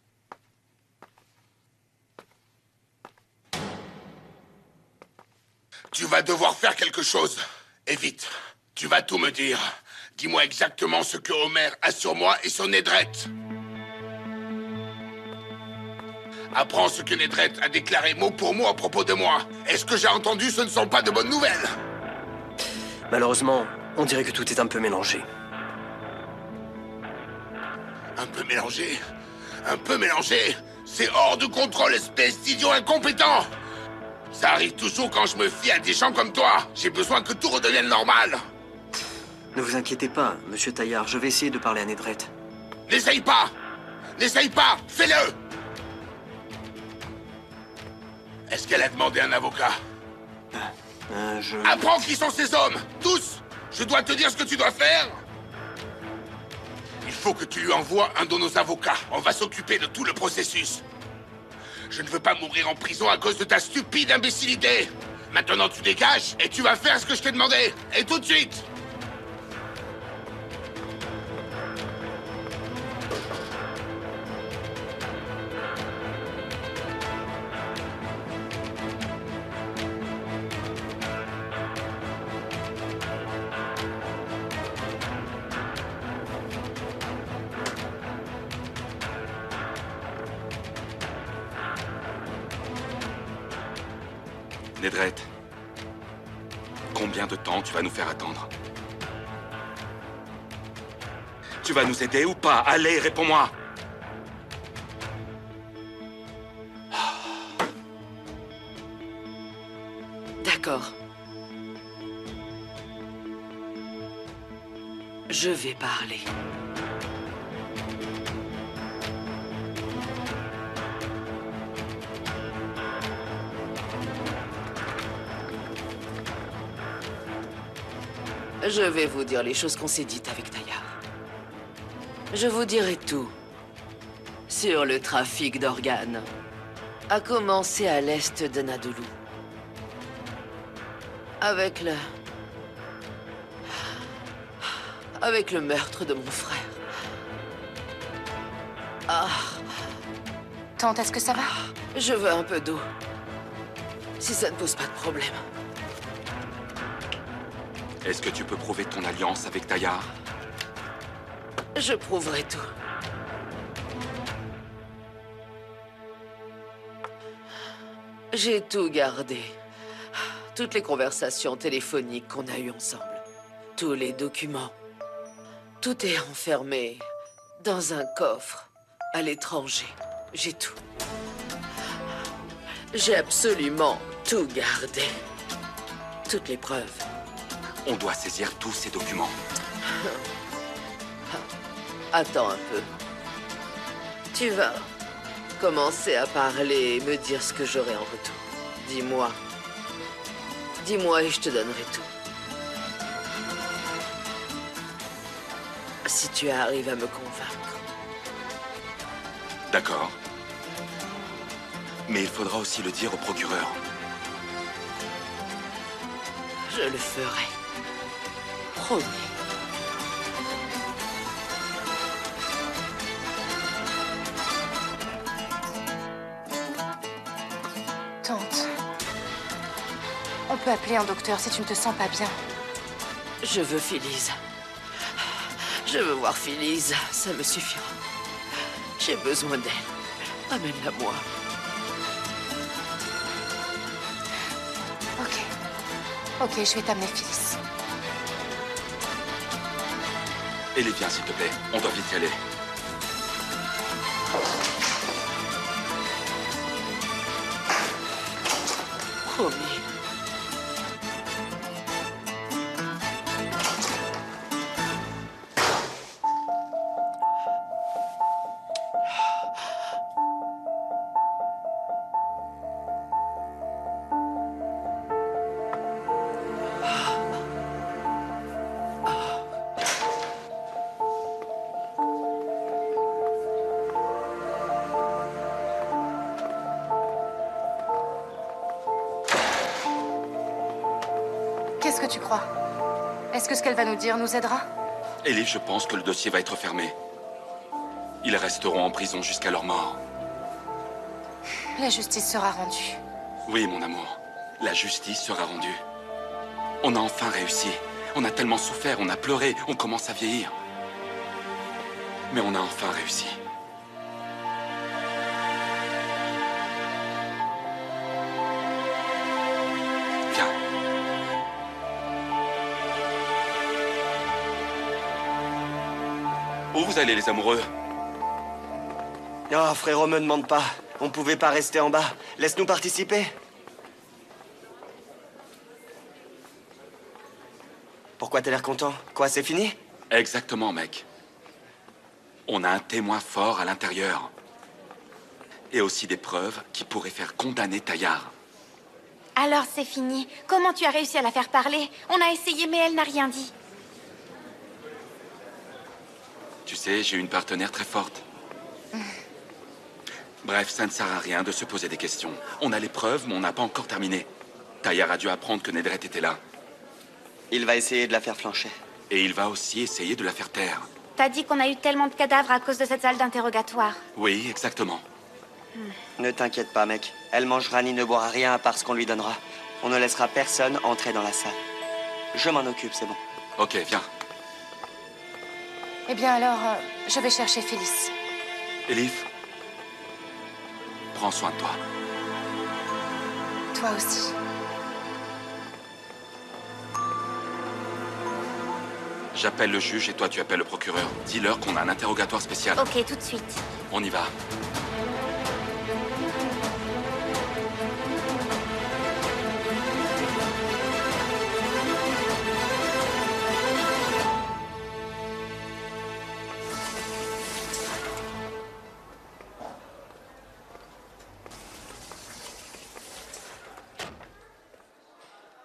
Tu vas devoir faire quelque chose. Et vite. Tu vas tout me dire. Dis-moi exactement ce que Omer a sur moi et sur Nedret. Apprends ce que Nedret a déclaré mot pour mot à propos de moi. Et ce que j'ai entendu, ce ne sont pas de bonnes nouvelles. Malheureusement, on dirait que tout est un peu mélangé. Un peu mélangé? Un peu mélangé? C'est hors de contrôle, espèce d'idiot incompétent! Ça arrive toujours quand je me fie à des gens comme toi. J'ai besoin que tout redevienne normal. Ne vous inquiétez pas, monsieur Taillard, je vais essayer de parler à Nedret. N'essaye pas! N'essaye pas! Fais-le! Est-ce qu'elle a demandé un avocat? Apprends qui sont ces hommes! Tous! Je dois te dire ce que tu dois faire! Il faut que tu lui envoies un de nos avocats. On va s'occuper de tout le processus. Je ne veux pas mourir en prison à cause de ta stupide imbécilité. Maintenant, tu dégages et tu vas faire ce que je t'ai demandé. Et tout de suite! Nedret, combien de temps tu vas nous faire attendre? Tu vas nous aider ou pas? Allez, réponds-moi! D'accord. Je vais parler. Je vais vous dire les choses qu'on s'est dites avec Taillard. Je vous dirai tout sur le trafic d'organes, à commencer à l'est de Nadolu. Avec le meurtre de mon frère. Ah. Tante, est-ce que ça va? Je veux un peu d'eau. Si ça ne pose pas de problème. Est-ce que tu peux prouver ton alliance avec Taillard? Je prouverai tout. J'ai tout gardé. Toutes les conversations téléphoniques qu'on a eues ensemble. Tous les documents. Tout est enfermé dans un coffre à l'étranger. J'ai tout. J'ai absolument tout gardé. Toutes les preuves. On doit saisir tous ces documents. Attends un peu. Tu vas commencer à parler et me dire ce que j'aurai en retour. Dis-moi. Dis-moi et je te donnerai tout. Si tu arrives à me convaincre. D'accord. Mais il faudra aussi le dire au procureur. Je le ferai. Promis. Tante. On peut appeler un docteur si tu ne te sens pas bien. Je veux Phyllis. Je veux voir Phyllis. Ça me suffira. J'ai besoin d'elle. Amène-la moi. Ok, je vais t'amener Phyllis. Ellie, viens, s'il te plaît. On doit vite y aller. Promis. Qu'est-ce que tu crois? Est-ce que ce qu'elle va nous dire nous aidera? Ellie, je pense que le dossier va être fermé. Ils resteront en prison jusqu'à leur mort. La justice sera rendue. Oui, mon amour. La justice sera rendue. On a enfin réussi. On a tellement souffert, on a pleuré, on commence à vieillir. Mais on a enfin réussi. Viens. Où vous allez, les amoureux? Oh, frérot, me demande pas. On pouvait pas rester en bas. Laisse-nous participer. Pourquoi t'as l'air content? Quoi, c'est fini? Exactement, mec. On a un témoin fort à l'intérieur. Et aussi des preuves qui pourraient faire condamner Taillard. Alors c'est fini. Comment tu as réussi à la faire parler? On a essayé, mais elle n'a rien dit. Tu sais, j'ai une partenaire très forte. Bref, ça ne sert à rien de se poser des questions. On a les preuves, mais on n'a pas encore terminé. Taillard a dû apprendre que Nedret était là. Il va essayer de la faire flancher. Et il va aussi essayer de la faire taire. T'as dit qu'on a eu tellement de cadavres à cause de cette salle d'interrogatoire. Oui, exactement. Ne t'inquiète pas, mec. Elle mangera ni ne boira rien à part ce qu'on lui donnera. On ne laissera personne entrer dans la salle. Je m'en occupe, c'est bon. Ok, viens. Eh bien alors, je vais chercher Phyllis. Elif, prends soin de toi. Toi aussi. J'appelle le juge et toi tu appelles le procureur. Dis-leur qu'on a un interrogatoire spécial. Ok, tout de suite. On y va.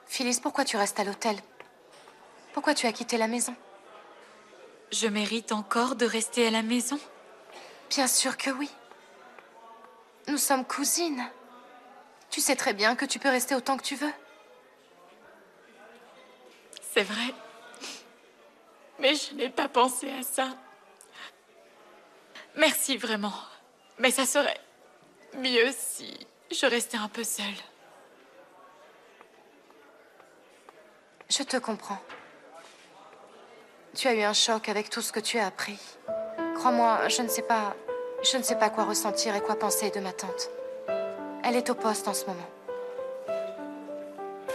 Phyllis, pourquoi tu restes à l'hôtel? Pourquoi tu as quitté la maison? Je mérite encore de rester à la maison? Bien sûr que oui. Nous sommes cousines. Tu sais très bien que tu peux rester autant que tu veux. C'est vrai. Mais je n'ai pas pensé à ça. Merci vraiment. Mais ça serait mieux si je restais un peu seule. Je te comprends. Tu as eu un choc avec tout ce que tu as appris. Crois-moi, je ne sais pas quoi ressentir et quoi penser de ma tante. Elle est au poste en ce moment.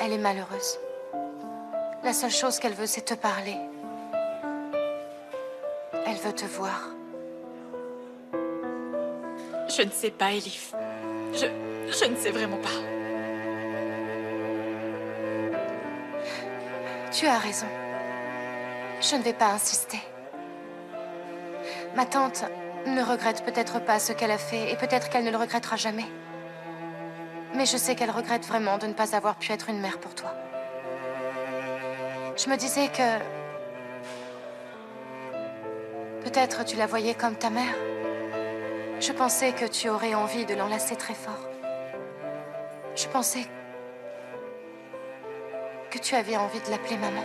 Elle est malheureuse. La seule chose qu'elle veut, c'est te parler. Elle veut te voir. Je ne sais pas, Elif. Je ne sais vraiment pas. Tu as raison. Je ne vais pas insister. Ma tante ne regrette peut-être pas ce qu'elle a fait et peut-être qu'elle ne le regrettera jamais. Mais je sais qu'elle regrette vraiment de ne pas avoir pu être une mère pour toi. Je me disais que... peut-être tu la voyais comme ta mère. Je pensais que tu aurais envie de l'enlacer très fort. Je pensais que tu avais envie de l'appeler maman.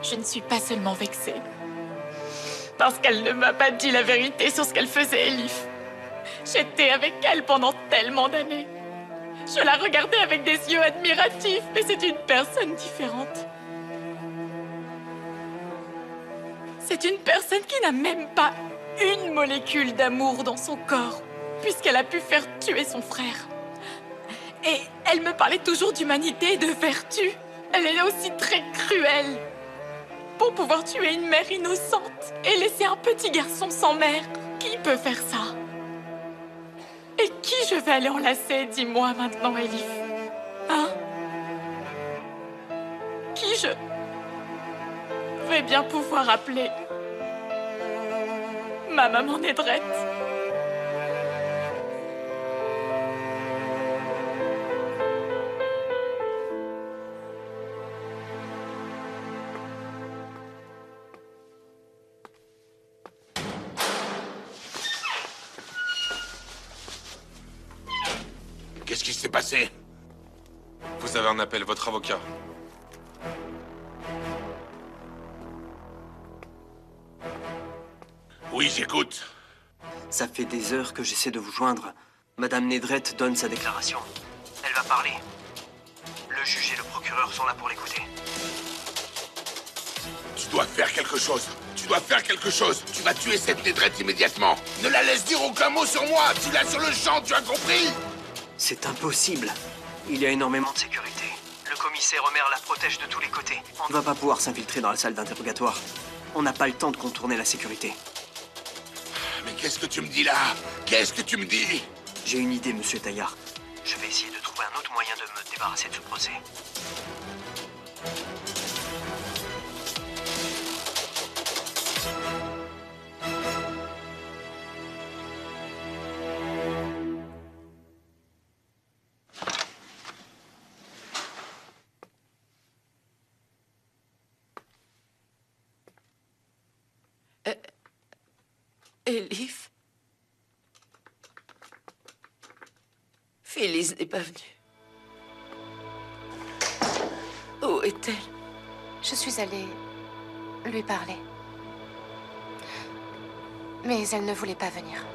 Je ne suis pas seulement vexée. Parce qu'elle ne m'a pas dit la vérité sur ce qu'elle faisait, Elif. J'étais avec elle pendant tellement d'années. Je la regardais avec des yeux admiratifs, mais c'est une personne différente. C'est une personne qui n'a même pas une molécule d'amour dans son corps, puisqu'elle a pu faire tuer son frère. Et elle me parlait toujours d'humanité et de vertu. Elle est aussi très cruelle. Pour pouvoir tuer une mère innocente et laisser un petit garçon sans mère, qui peut faire ça? Et qui je vais aller enlacer, dis-moi maintenant, Elif? Hein? Qui je vais bien pouvoir appeler ma maman Nedret? Qu'est-ce qui s'est passé? Vous avez un appel, votre avocat. Oui, j'écoute. Ça fait des heures que j'essaie de vous joindre. Madame Nedret donne sa déclaration. Elle va parler. Le juge et le procureur sont là pour l'écouter. Tu dois faire quelque chose. Tu dois faire quelque chose. Tu vas tuer cette Nedret immédiatement. Ne la laisse dire aucun mot sur moi. Tu l'as sur le champ, tu as compris? C'est impossible. Il y a énormément de sécurité. Le commissaire Omer la protège de tous les côtés. On ne va pas pouvoir s'infiltrer dans la salle d'interrogatoire. On n'a pas le temps de contourner la sécurité. Mais qu'est-ce que tu me dis là? Qu'est-ce que tu me dis? J'ai une idée, monsieur Taillard. Je vais essayer de trouver un autre moyen de me débarrasser de ce procès. Elif? Phyllis n'est pas venue. Où est-elle? Je suis allée lui parler. Mais elle ne voulait pas venir.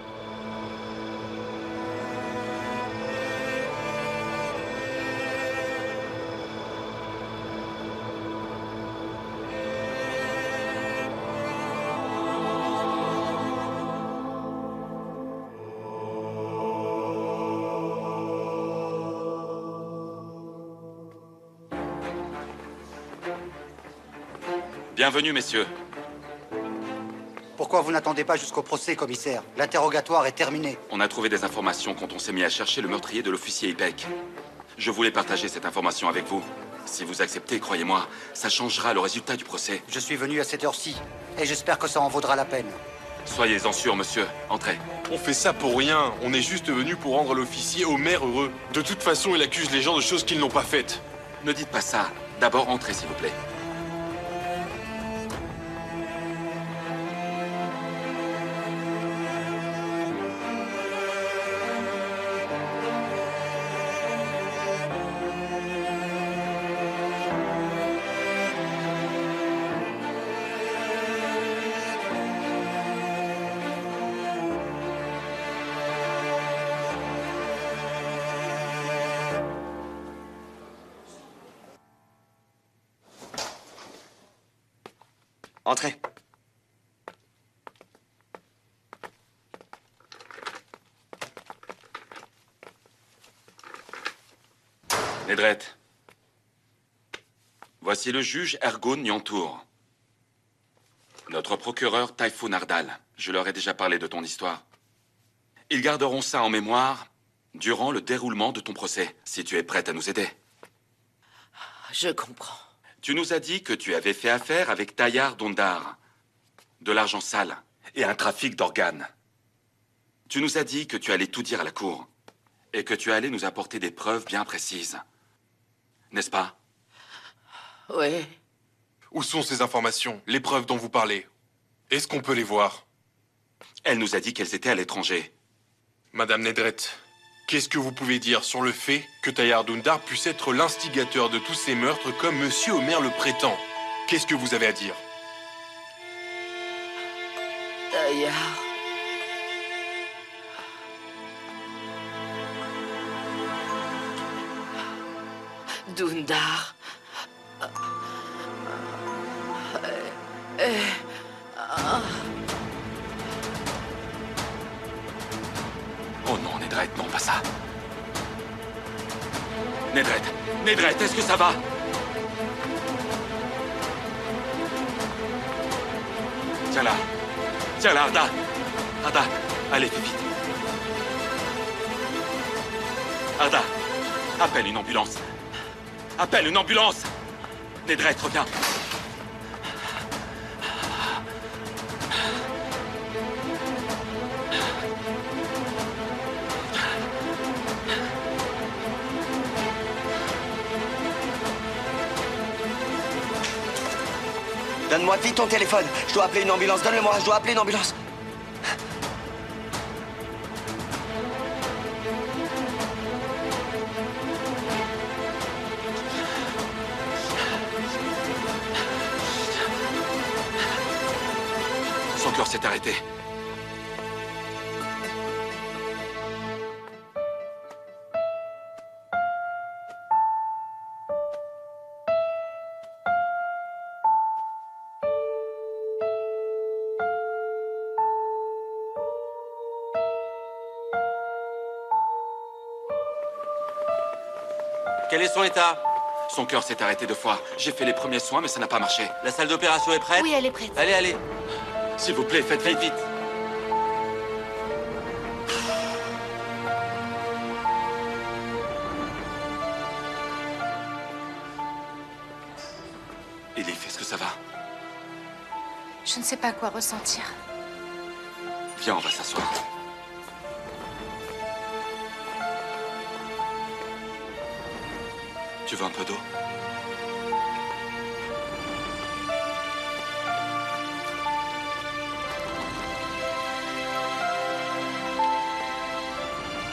Bienvenue, messieurs. Pourquoi vous n'attendez pas jusqu'au procès, commissaire? L'interrogatoire est terminé. On a trouvé des informations quand on s'est mis à chercher le meurtrier de l'officier Ipek. Je voulais partager cette information avec vous. Si vous acceptez, croyez-moi, ça changera le résultat du procès. Je suis venu à cette heure-ci, et j'espère que ça en vaudra la peine. Soyez-en sûr, monsieur. Entrez. On fait ça pour rien. On est juste venu pour rendre l'officier Homer heureux. De toute façon, il accuse les gens de choses qu'ils n'ont pas faites. Ne dites pas ça. D'abord, entrez, s'il vous plaît. Entrez. Nedret. Voici le juge Ergon Nyantour. Notre procureur Typhoon Ardal. Je leur ai déjà parlé de ton histoire. Ils garderont ça en mémoire durant le déroulement de ton procès, si tu es prête à nous aider. Je comprends. Tu nous as dit que tu avais fait affaire avec Tayar Dondar, de l'argent sale et un trafic d'organes. Tu nous as dit que tu allais tout dire à la cour et que tu allais nous apporter des preuves bien précises. N'est-ce pas? Oui. Où sont ces informations, les preuves dont vous parlez? Est-ce qu'on peut les voir? Elle nous a dit qu'elles étaient à l'étranger. Madame Nedret, qu'est-ce que vous pouvez dire sur le fait que Tayar Dundar puisse être l'instigateur de tous ces meurtres comme Monsieur Homer le prétend? Qu'est-ce que vous avez à dire? Tayar... Dundar... Oh non, Nedret, non, pas ça. Nedret, Nedret, est-ce que ça va? Tiens là, Arda. Arda, allez, fais vite. Arda, appelle une ambulance. Appelle une ambulance. Nedret, reviens. Donne-moi vite ton téléphone. Je dois appeler une ambulance. Donne-le-moi, je dois appeler une ambulance. Son cœur s'est arrêté. Quel est son état? Son cœur s'est arrêté 2 fois. J'ai fait les premiers soins, mais ça n'a pas marché. La salle d'opération est prête? Oui, elle est prête. Allez, allez. S'il vous plaît, faites vite. ça va? Je ne sais pas quoi ressentir. Viens, on va s'asseoir. Tu veux un peu d'eau?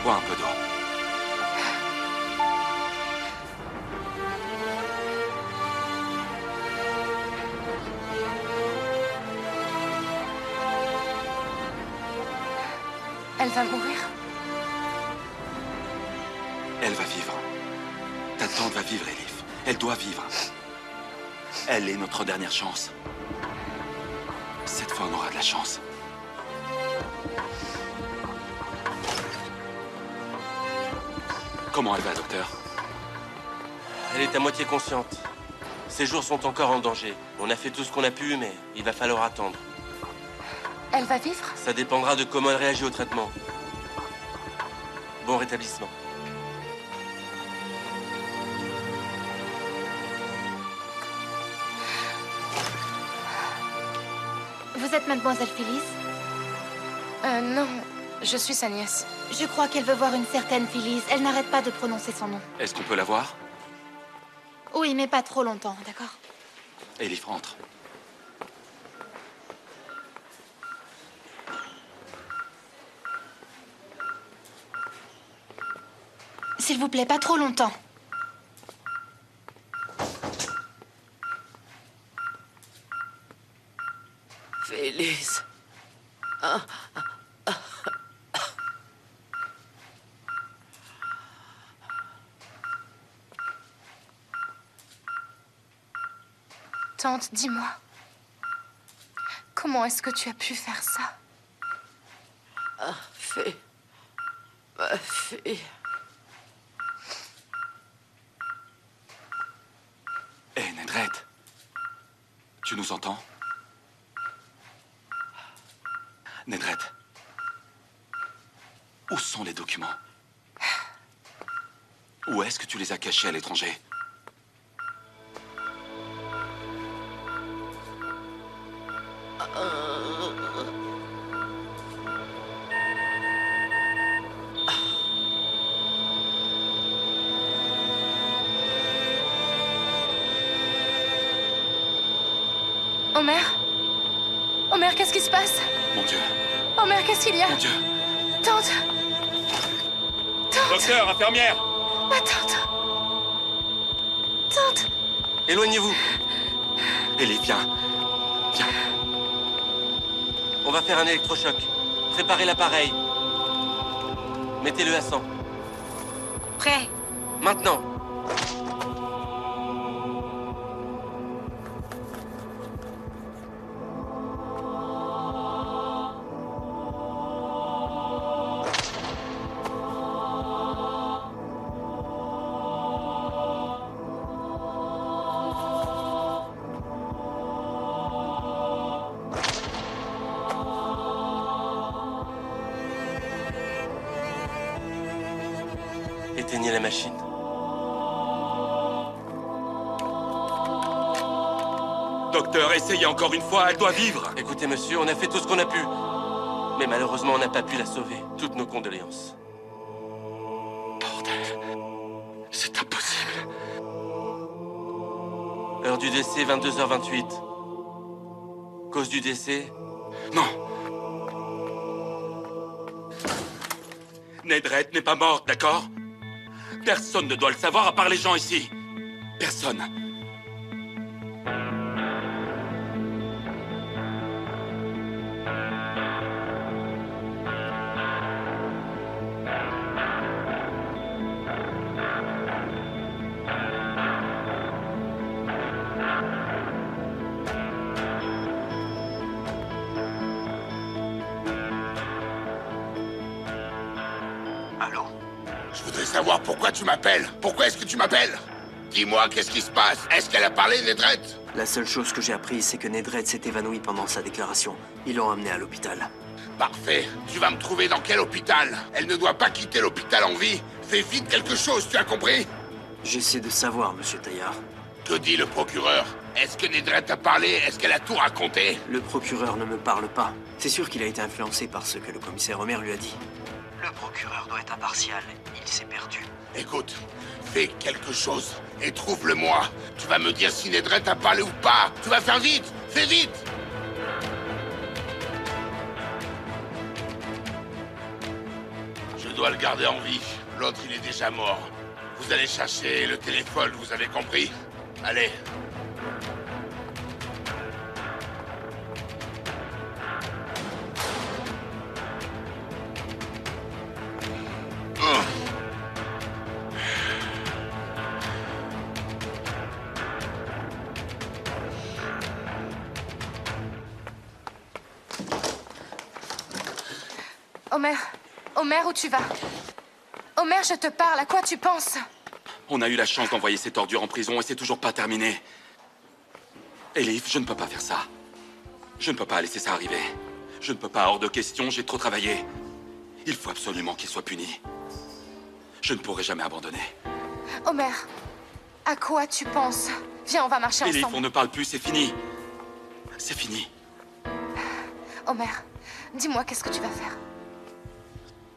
Bois un peu d'eau. Elle va mourir? Elle va vivre. Ta tante va vivre, Elif. Elle doit vivre. Elle est notre dernière chance. Cette fois, on aura de la chance. Comment elle va, docteur? Elle est à moitié consciente. Ses jours sont encore en danger. On a fait tout ce qu'on a pu, mais il va falloir attendre. Elle va vivre? Ça dépendra de comment elle réagit au traitement. Bon rétablissement. Vous êtes mademoiselle Phyllis? Non, je suis sa nièce. Je crois qu'elle veut voir une certaine Phyllis. Elle n'arrête pas de prononcer son nom. Est-ce qu'on peut la voir? Oui, mais pas trop longtemps, d'accord? Elif, rentre. S'il vous plaît, pas trop longtemps. Phyllis. Tante, dis-moi. Comment est-ce que tu as pu faire ça? Ah, fée. Ma fille. Hé, Nedret. Tu nous entends? Nedret. Où sont les documents? Où est-ce que tu les as cachés à l'étranger? Omer? Omer, qu'est-ce qui se passe? Mon Dieu. Omer, qu'est-ce qu'il y a? Mon Dieu. Tante! Tante! Docteur, infirmière! Ma tante! Tante! Éloignez-vous. Elif, viens. Viens. On va faire un électrochoc. Préparez l'appareil. Mettez-le à 100. Prêt? Maintenant. Éteignez la machine. Docteur, essayez encore une fois, elle doit vivre. Écoutez, monsieur, on a fait tout ce qu'on a pu. Mais malheureusement, on n'a pas pu la sauver. Toutes nos condoléances. Bordel. C'est impossible. Heure du décès, 22h28. Cause du décès? Non. Nedret n'est pas morte, d'accord? Personne ne doit le savoir à part les gens ici. Personne. Allô? Je voudrais savoir pourquoi tu m'appelles. Pourquoi est-ce que tu m'appelles? Dis-moi, qu'est-ce qui se passe? Est-ce qu'elle a parlé, Nedret? La seule chose que j'ai apprise, c'est que Nedret s'est évanoui pendant sa déclaration. Ils l'ont amené à l'hôpital. Parfait. Tu vas me trouver dans quel hôpital? Elle ne doit pas quitter l'hôpital en vie. Fais vite quelque chose, tu as compris? J'essaie de savoir, monsieur Taillard. Que dit le procureur? Est-ce que Nedret a parlé? Est-ce qu'elle a tout raconté? Le procureur ne me parle pas. C'est sûr qu'il a été influencé par ce que le commissaire Homer lui a dit. Le procureur doit être impartial. Il s'est perdu. Écoute, fais quelque chose et trouve-le-moi. Tu vas me dire si Nedret a parlé ou pas. Tu vas faire vite. Fais vite. Je dois le garder en vie. L'autre, il est déjà mort. Vous allez chercher le téléphone, vous avez compris? Allez. Homer, Homer, où tu vas? Homer, je te parle, à quoi tu penses? On a eu la chance d'envoyer cette ordure en prison et c'est toujours pas terminé. Elif, je ne peux pas faire ça. Je ne peux pas laisser ça arriver. Je ne peux pas, hors de question, j'ai trop travaillé. Il faut absolument qu'il soit puni. Je ne pourrai jamais abandonner. Homer, à quoi tu penses? Viens, on va marcher Elif, ensemble. on ne parle plus, c'est fini. C'est fini. Homer, dis-moi qu'est-ce que tu vas faire.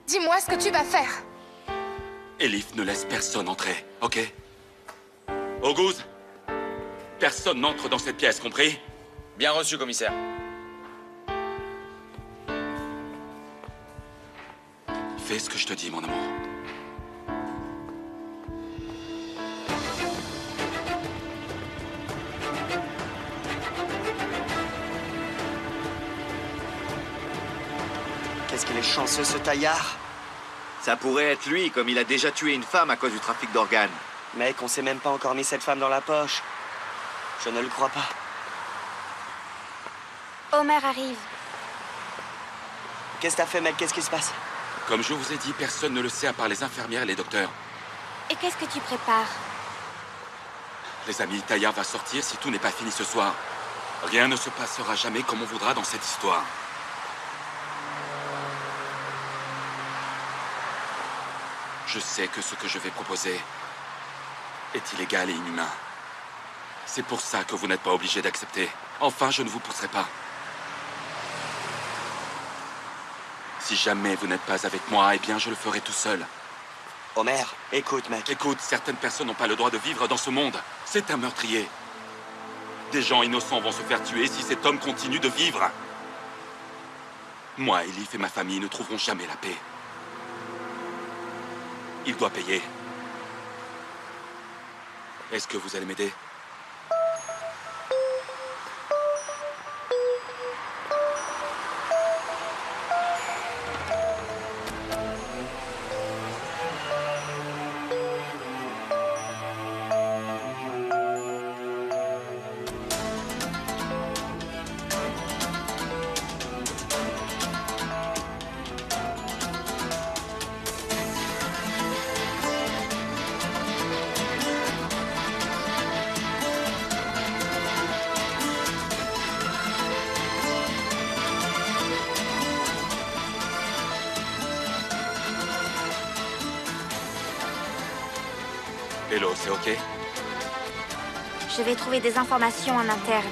Dis-moi ce que tu vas faire. Elif ne laisse personne entrer, ok? Auguste, personne n'entre dans cette pièce, compris? Bien reçu, commissaire. Fais ce que je te dis, mon amour. Qu'est-ce qu'il est chanceux, ce taillard. Ça pourrait être lui, comme il a déjà tué une femme à cause du trafic d'organes. Mec, on s'est même pas encore mis cette femme dans la poche. Je ne le crois pas. Homer arrive. Qu'est-ce que t'as fait, mec? Qu'est-ce qui se passe? Comme je vous ai dit, personne ne le sait à part les infirmières et les docteurs. Et qu'est-ce que tu prépares? Les amis, Taillard va sortir si tout n'est pas fini ce soir. Rien ne se passera jamais comme on voudra dans cette histoire. Je sais que ce que je vais proposer est illégal et inhumain. C'est pour ça que vous n'êtes pas obligé d'accepter. Enfin, je ne vous pousserai pas. Si jamais vous n'êtes pas avec moi, eh bien, je le ferai tout seul. Homer, écoute, mec. Écoute, certaines personnes n'ont pas le droit de vivre dans ce monde. C'est un meurtrier. Des gens innocents vont se faire tuer si cet homme continue de vivre. Moi, Elif et ma famille ne trouveront jamais la paix. Il doit payer. Est-ce que vous allez m'aider? Hello, c'est OK? Je vais trouver des informations en interne.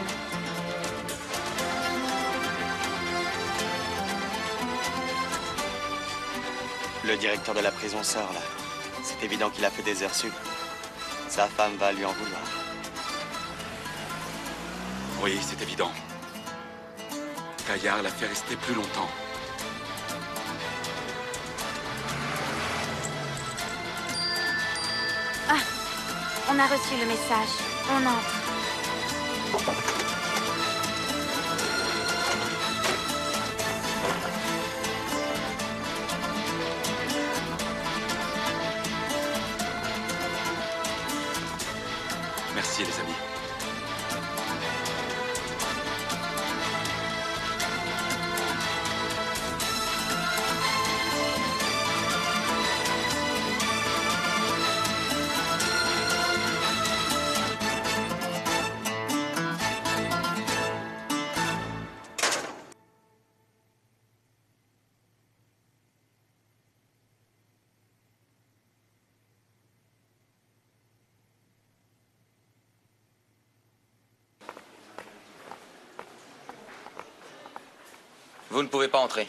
Le directeur de la prison sort, là. C'est évident qu'il a fait des heures sup. Sa femme va lui en vouloir. Oui, c'est évident. Taillard l'a fait rester plus longtemps. Ah, on a reçu le message. On entre. Merci, les amis. Vous ne pouvez pas entrer.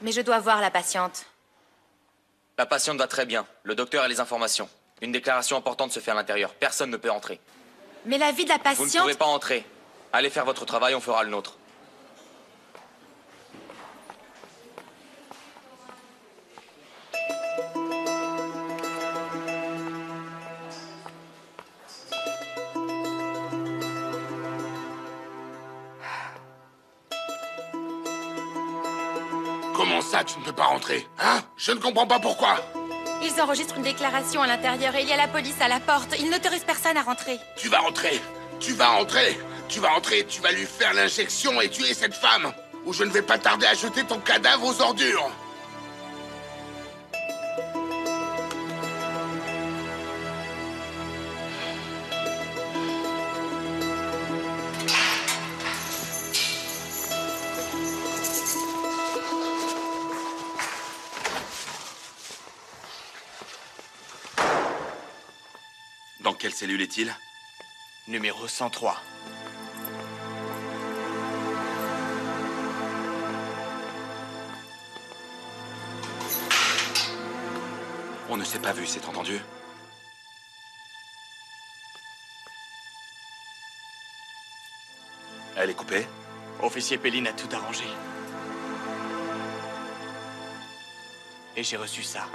Mais je dois voir la patiente. La patiente va très bien. Le docteur a les informations. Une déclaration importante se fait à l'intérieur. Personne ne peut entrer. Mais la vie de la Vous ne patiente... pouvez pas entrer. Allez faire votre travail, on fera le nôtre. Comment ça, tu ne peux pas rentrer? Hein? Je ne comprends pas pourquoi. Ils enregistrent une déclaration à l'intérieur et il y a la police à la porte. Ils n'autorisent personne à rentrer. Tu vas rentrer. Tu vas rentrer. Tu vas rentrer, tu vas lui faire l'injection et tuer cette femme. Ou je ne vais pas tarder à jeter ton cadavre aux ordures. Dans quelle cellule est-il? Numéro 103. On ne s'est pas vu, c'est entendu? Elle est coupée? Officier Pelline a tout arrangé. Et j'ai reçu ça.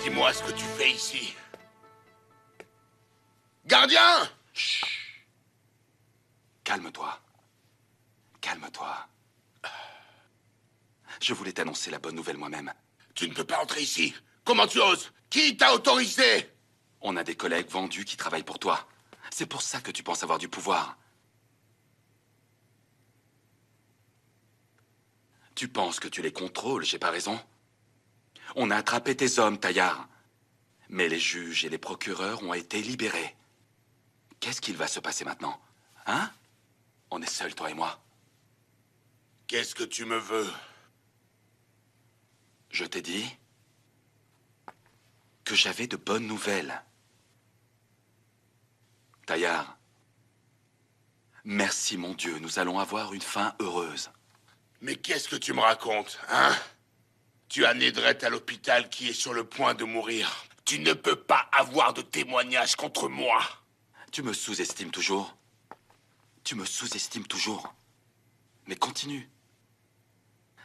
Dis-moi ce que tu fais ici. Gardien! Chut. Calme-toi. Calme-toi. Je voulais t'annoncer la bonne nouvelle moi-même. Tu ne peux pas entrer ici. Comment tu oses? Qui t'a autorisé? On a des collègues vendus qui travaillent pour toi. C'est pour ça que tu penses avoir du pouvoir. Tu penses que tu les contrôles, j'ai pas raison? On a attrapé tes hommes, Taillard. Mais les juges et les procureurs ont été libérés. Qu'est-ce qu'il va se passer maintenant? Hein? On est seuls, toi et moi. Qu'est-ce que tu me veux? Je t'ai dit que j'avais de bonnes nouvelles. Taillard, merci mon Dieu, nous allons avoir une fin heureuse. Mais qu'est-ce que tu me racontes, hein? Tu as Nedret à l'hôpital qui est sur le point de mourir. Tu ne peux pas avoir de témoignages contre moi. Tu me sous-estimes toujours. Tu me sous-estimes toujours. Mais continue.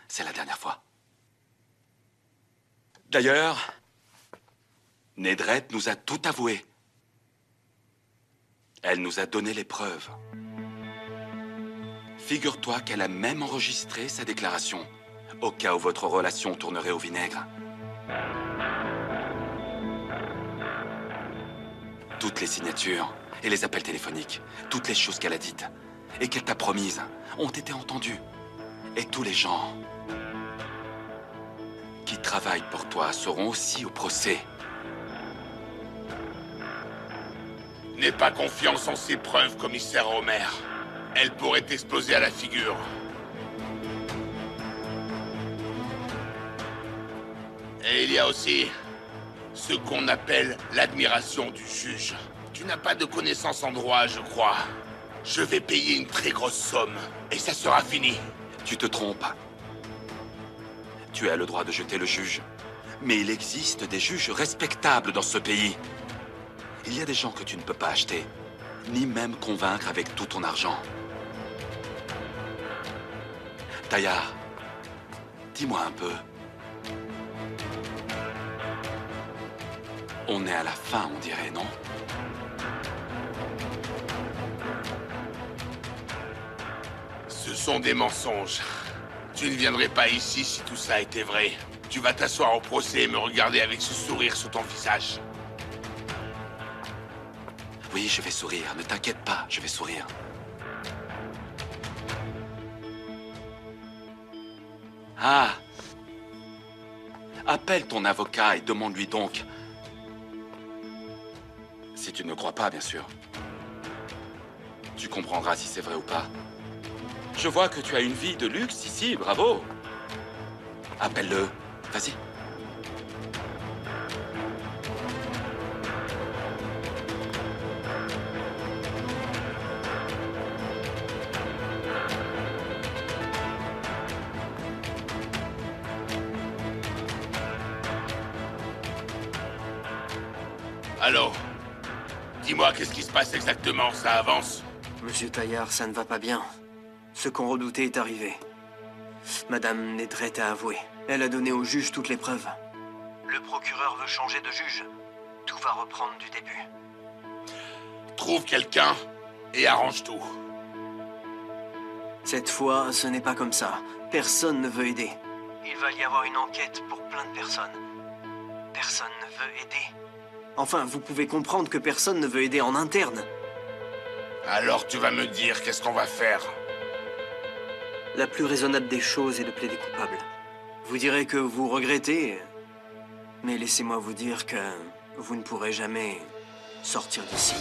C'est la dernière fois. D'ailleurs, Nedret nous a tout avoué. Elle nous a donné les preuves. Figure-toi qu'elle a même enregistré sa déclaration, au cas où votre relation tournerait au vinaigre. Toutes les signatures et les appels téléphoniques, toutes les choses qu'elle a dites et qu'elle t'a promises ont été entendues. Et tous les gens qui travaillent pour toi seront aussi au procès. N'aie pas confiance en ces preuves, commissaire Homer. Elles pourraient t'exploser à la figure. Et il y a aussi ce qu'on appelle l'admiration du juge. Tu n'as pas de connaissances en droit, je crois. Je vais payer une très grosse somme, et ça sera fini. Tu te trompes. Tu as le droit de jeter le juge. Mais il existe des juges respectables dans ce pays. Il y a des gens que tu ne peux pas acheter, ni même convaincre avec tout ton argent. Taillard, dis-moi un peu. On est à la fin, on dirait, non? Ce sont des mensonges. Tu ne viendrais pas ici si tout ça était vrai. Tu vas t'asseoir au procès et me regarder avec ce sourire sur ton visage. Oui, je vais sourire. Ne t'inquiète pas, je vais sourire. Ah. Appelle ton avocat et demande-lui donc. Si tu ne crois pas, bien sûr. Tu comprendras si c'est vrai ou pas. Je vois que tu as une vie de luxe ici, bravo. Appelle-le. Vas-y. Allô? Dis-moi, qu'est-ce qui se passe exactement? Ça avance? Monsieur Taillard, ça ne va pas bien. Ce qu'on redoutait est arrivé. Madame Nedret a avoué. Elle a donné au juge toutes les preuves. Le procureur veut changer de juge. Tout va reprendre du début. Trouve quelqu'un et arrange tout. Cette fois, ce n'est pas comme ça. Personne ne veut aider. Il va y avoir une enquête pour plein de personnes. Personne ne veut aider. Enfin, vous pouvez comprendre que personne ne veut aider en interne. Alors tu vas me dire qu'est-ce qu'on va faire? La plus raisonnable des choses est de plaider coupable. Vous direz que vous regrettez, mais laissez-moi vous dire que vous ne pourrez jamais sortir d'ici.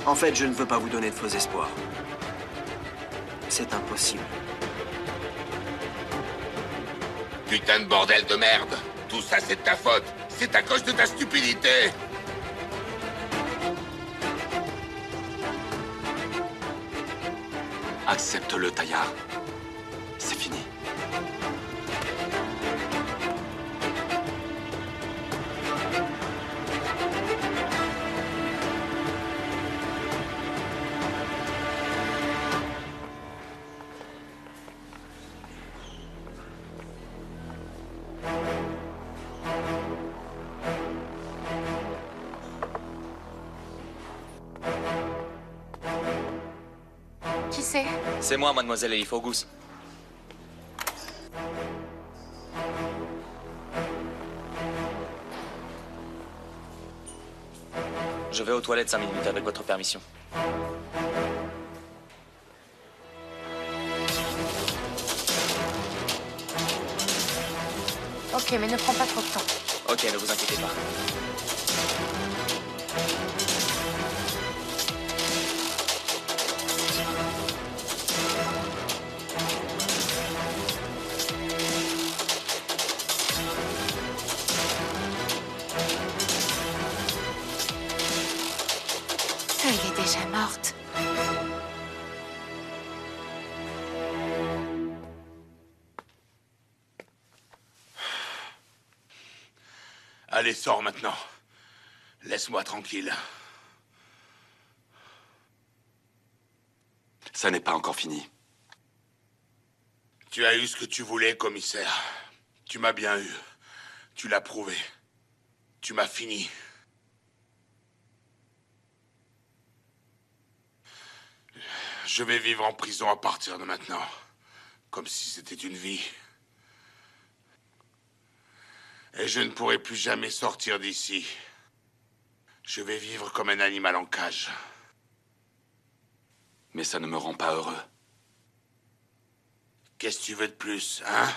En fait, je ne veux pas vous donner de faux espoirs. C'est impossible. Putain de bordel de merde! Tout ça, c'est de ta faute! C'est à cause de ta stupidité! Accepte-le, Taillard. C'est fini. Qui c'est? C'est moi, mademoiselle Elif Auguste. Je vais aux toilettes 5 minutes avec votre permission. Ok, mais ne prends pas trop de temps. Ok, ne vous inquiétez pas. Elle est déjà morte. Allez, sors maintenant. Laisse-moi tranquille. Ça n'est pas encore fini. Tu as eu ce que tu voulais, commissaire. Tu m'as bien eu. Tu l'as prouvé. Tu m'as fini. Je vais vivre en prison à partir de maintenant. Comme si c'était une vie. Et je ne pourrai plus jamais sortir d'ici. Je vais vivre comme un animal en cage. Mais ça ne me rend pas heureux. Qu'est-ce que tu veux de plus, hein?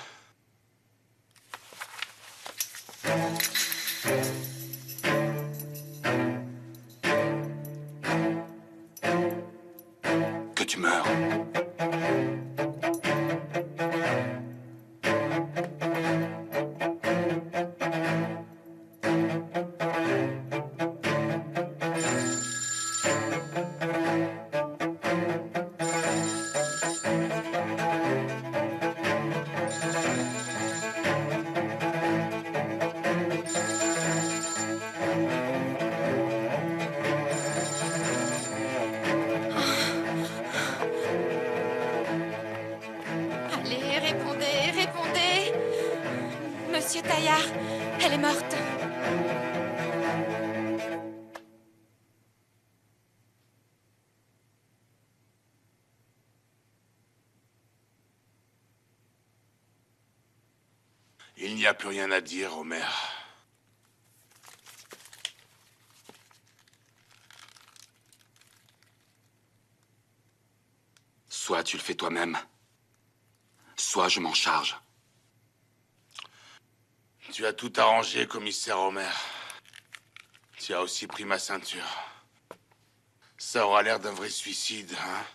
Que tu meurs. Allez, répondez, répondez. Monsieur Taillard, elle est morte. Il n'y a plus rien à dire, Homer. Soit tu le fais toi-même, soit je m'en charge. Tu as tout arrangé, commissaire Homer. Tu as aussi pris ma ceinture. Ça aura l'air d'un vrai suicide, hein?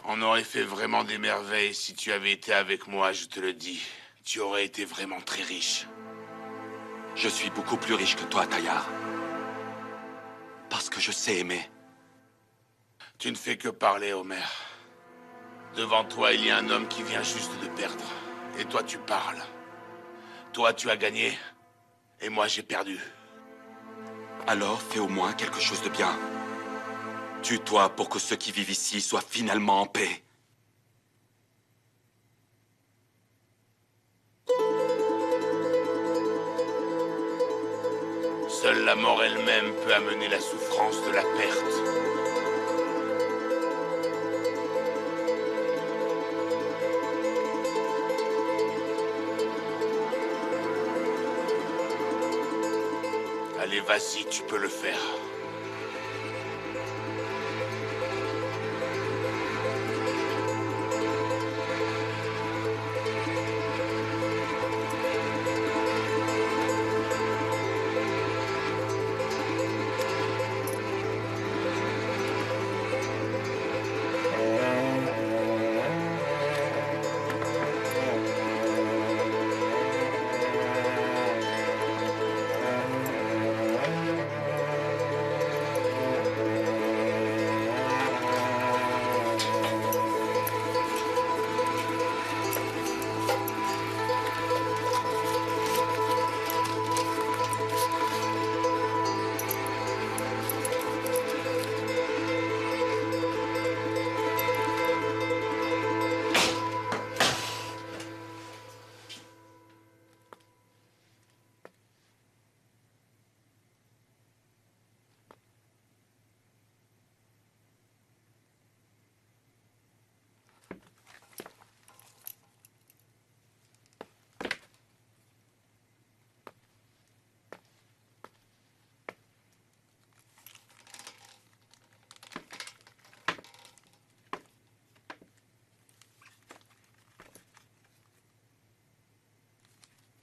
On aurait fait vraiment des merveilles si tu avais été avec moi, je te le dis. Tu aurais été vraiment très riche. Je suis beaucoup plus riche que toi, Taillard. Parce que je sais aimer. Tu ne fais que parler, Homer. Devant toi, il y a un homme qui vient juste de perdre. Et toi, tu parles. Toi, tu as gagné. Et moi, j'ai perdu. Alors, fais au moins quelque chose de bien. Tue-toi pour que ceux qui vivent ici soient finalement en paix. Seule la mort elle-même peut amener la souffrance de la perte. Allez, vas-y, tu peux le faire.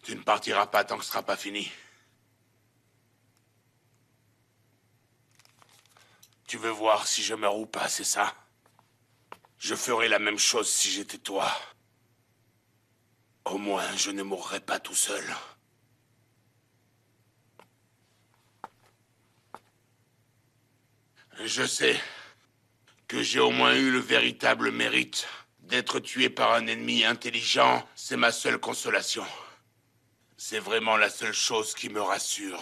Tu ne partiras pas tant que ce sera pas fini. Tu veux voir si je meurs ou pas, c'est ça? Je ferai la même chose si j'étais toi. Au moins, je ne mourrai pas tout seul. Je sais que j'ai au moins eu le véritable mérite d'être tué par un ennemi intelligent. C'est ma seule consolation. C'est vraiment la seule chose qui me rassure.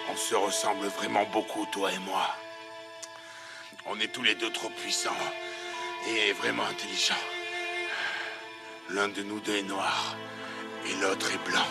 On se ressemble vraiment beaucoup, toi et moi. On est tous les deux trop puissants et vraiment intelligents. L'un de nous deux est noir et l'autre est blanc.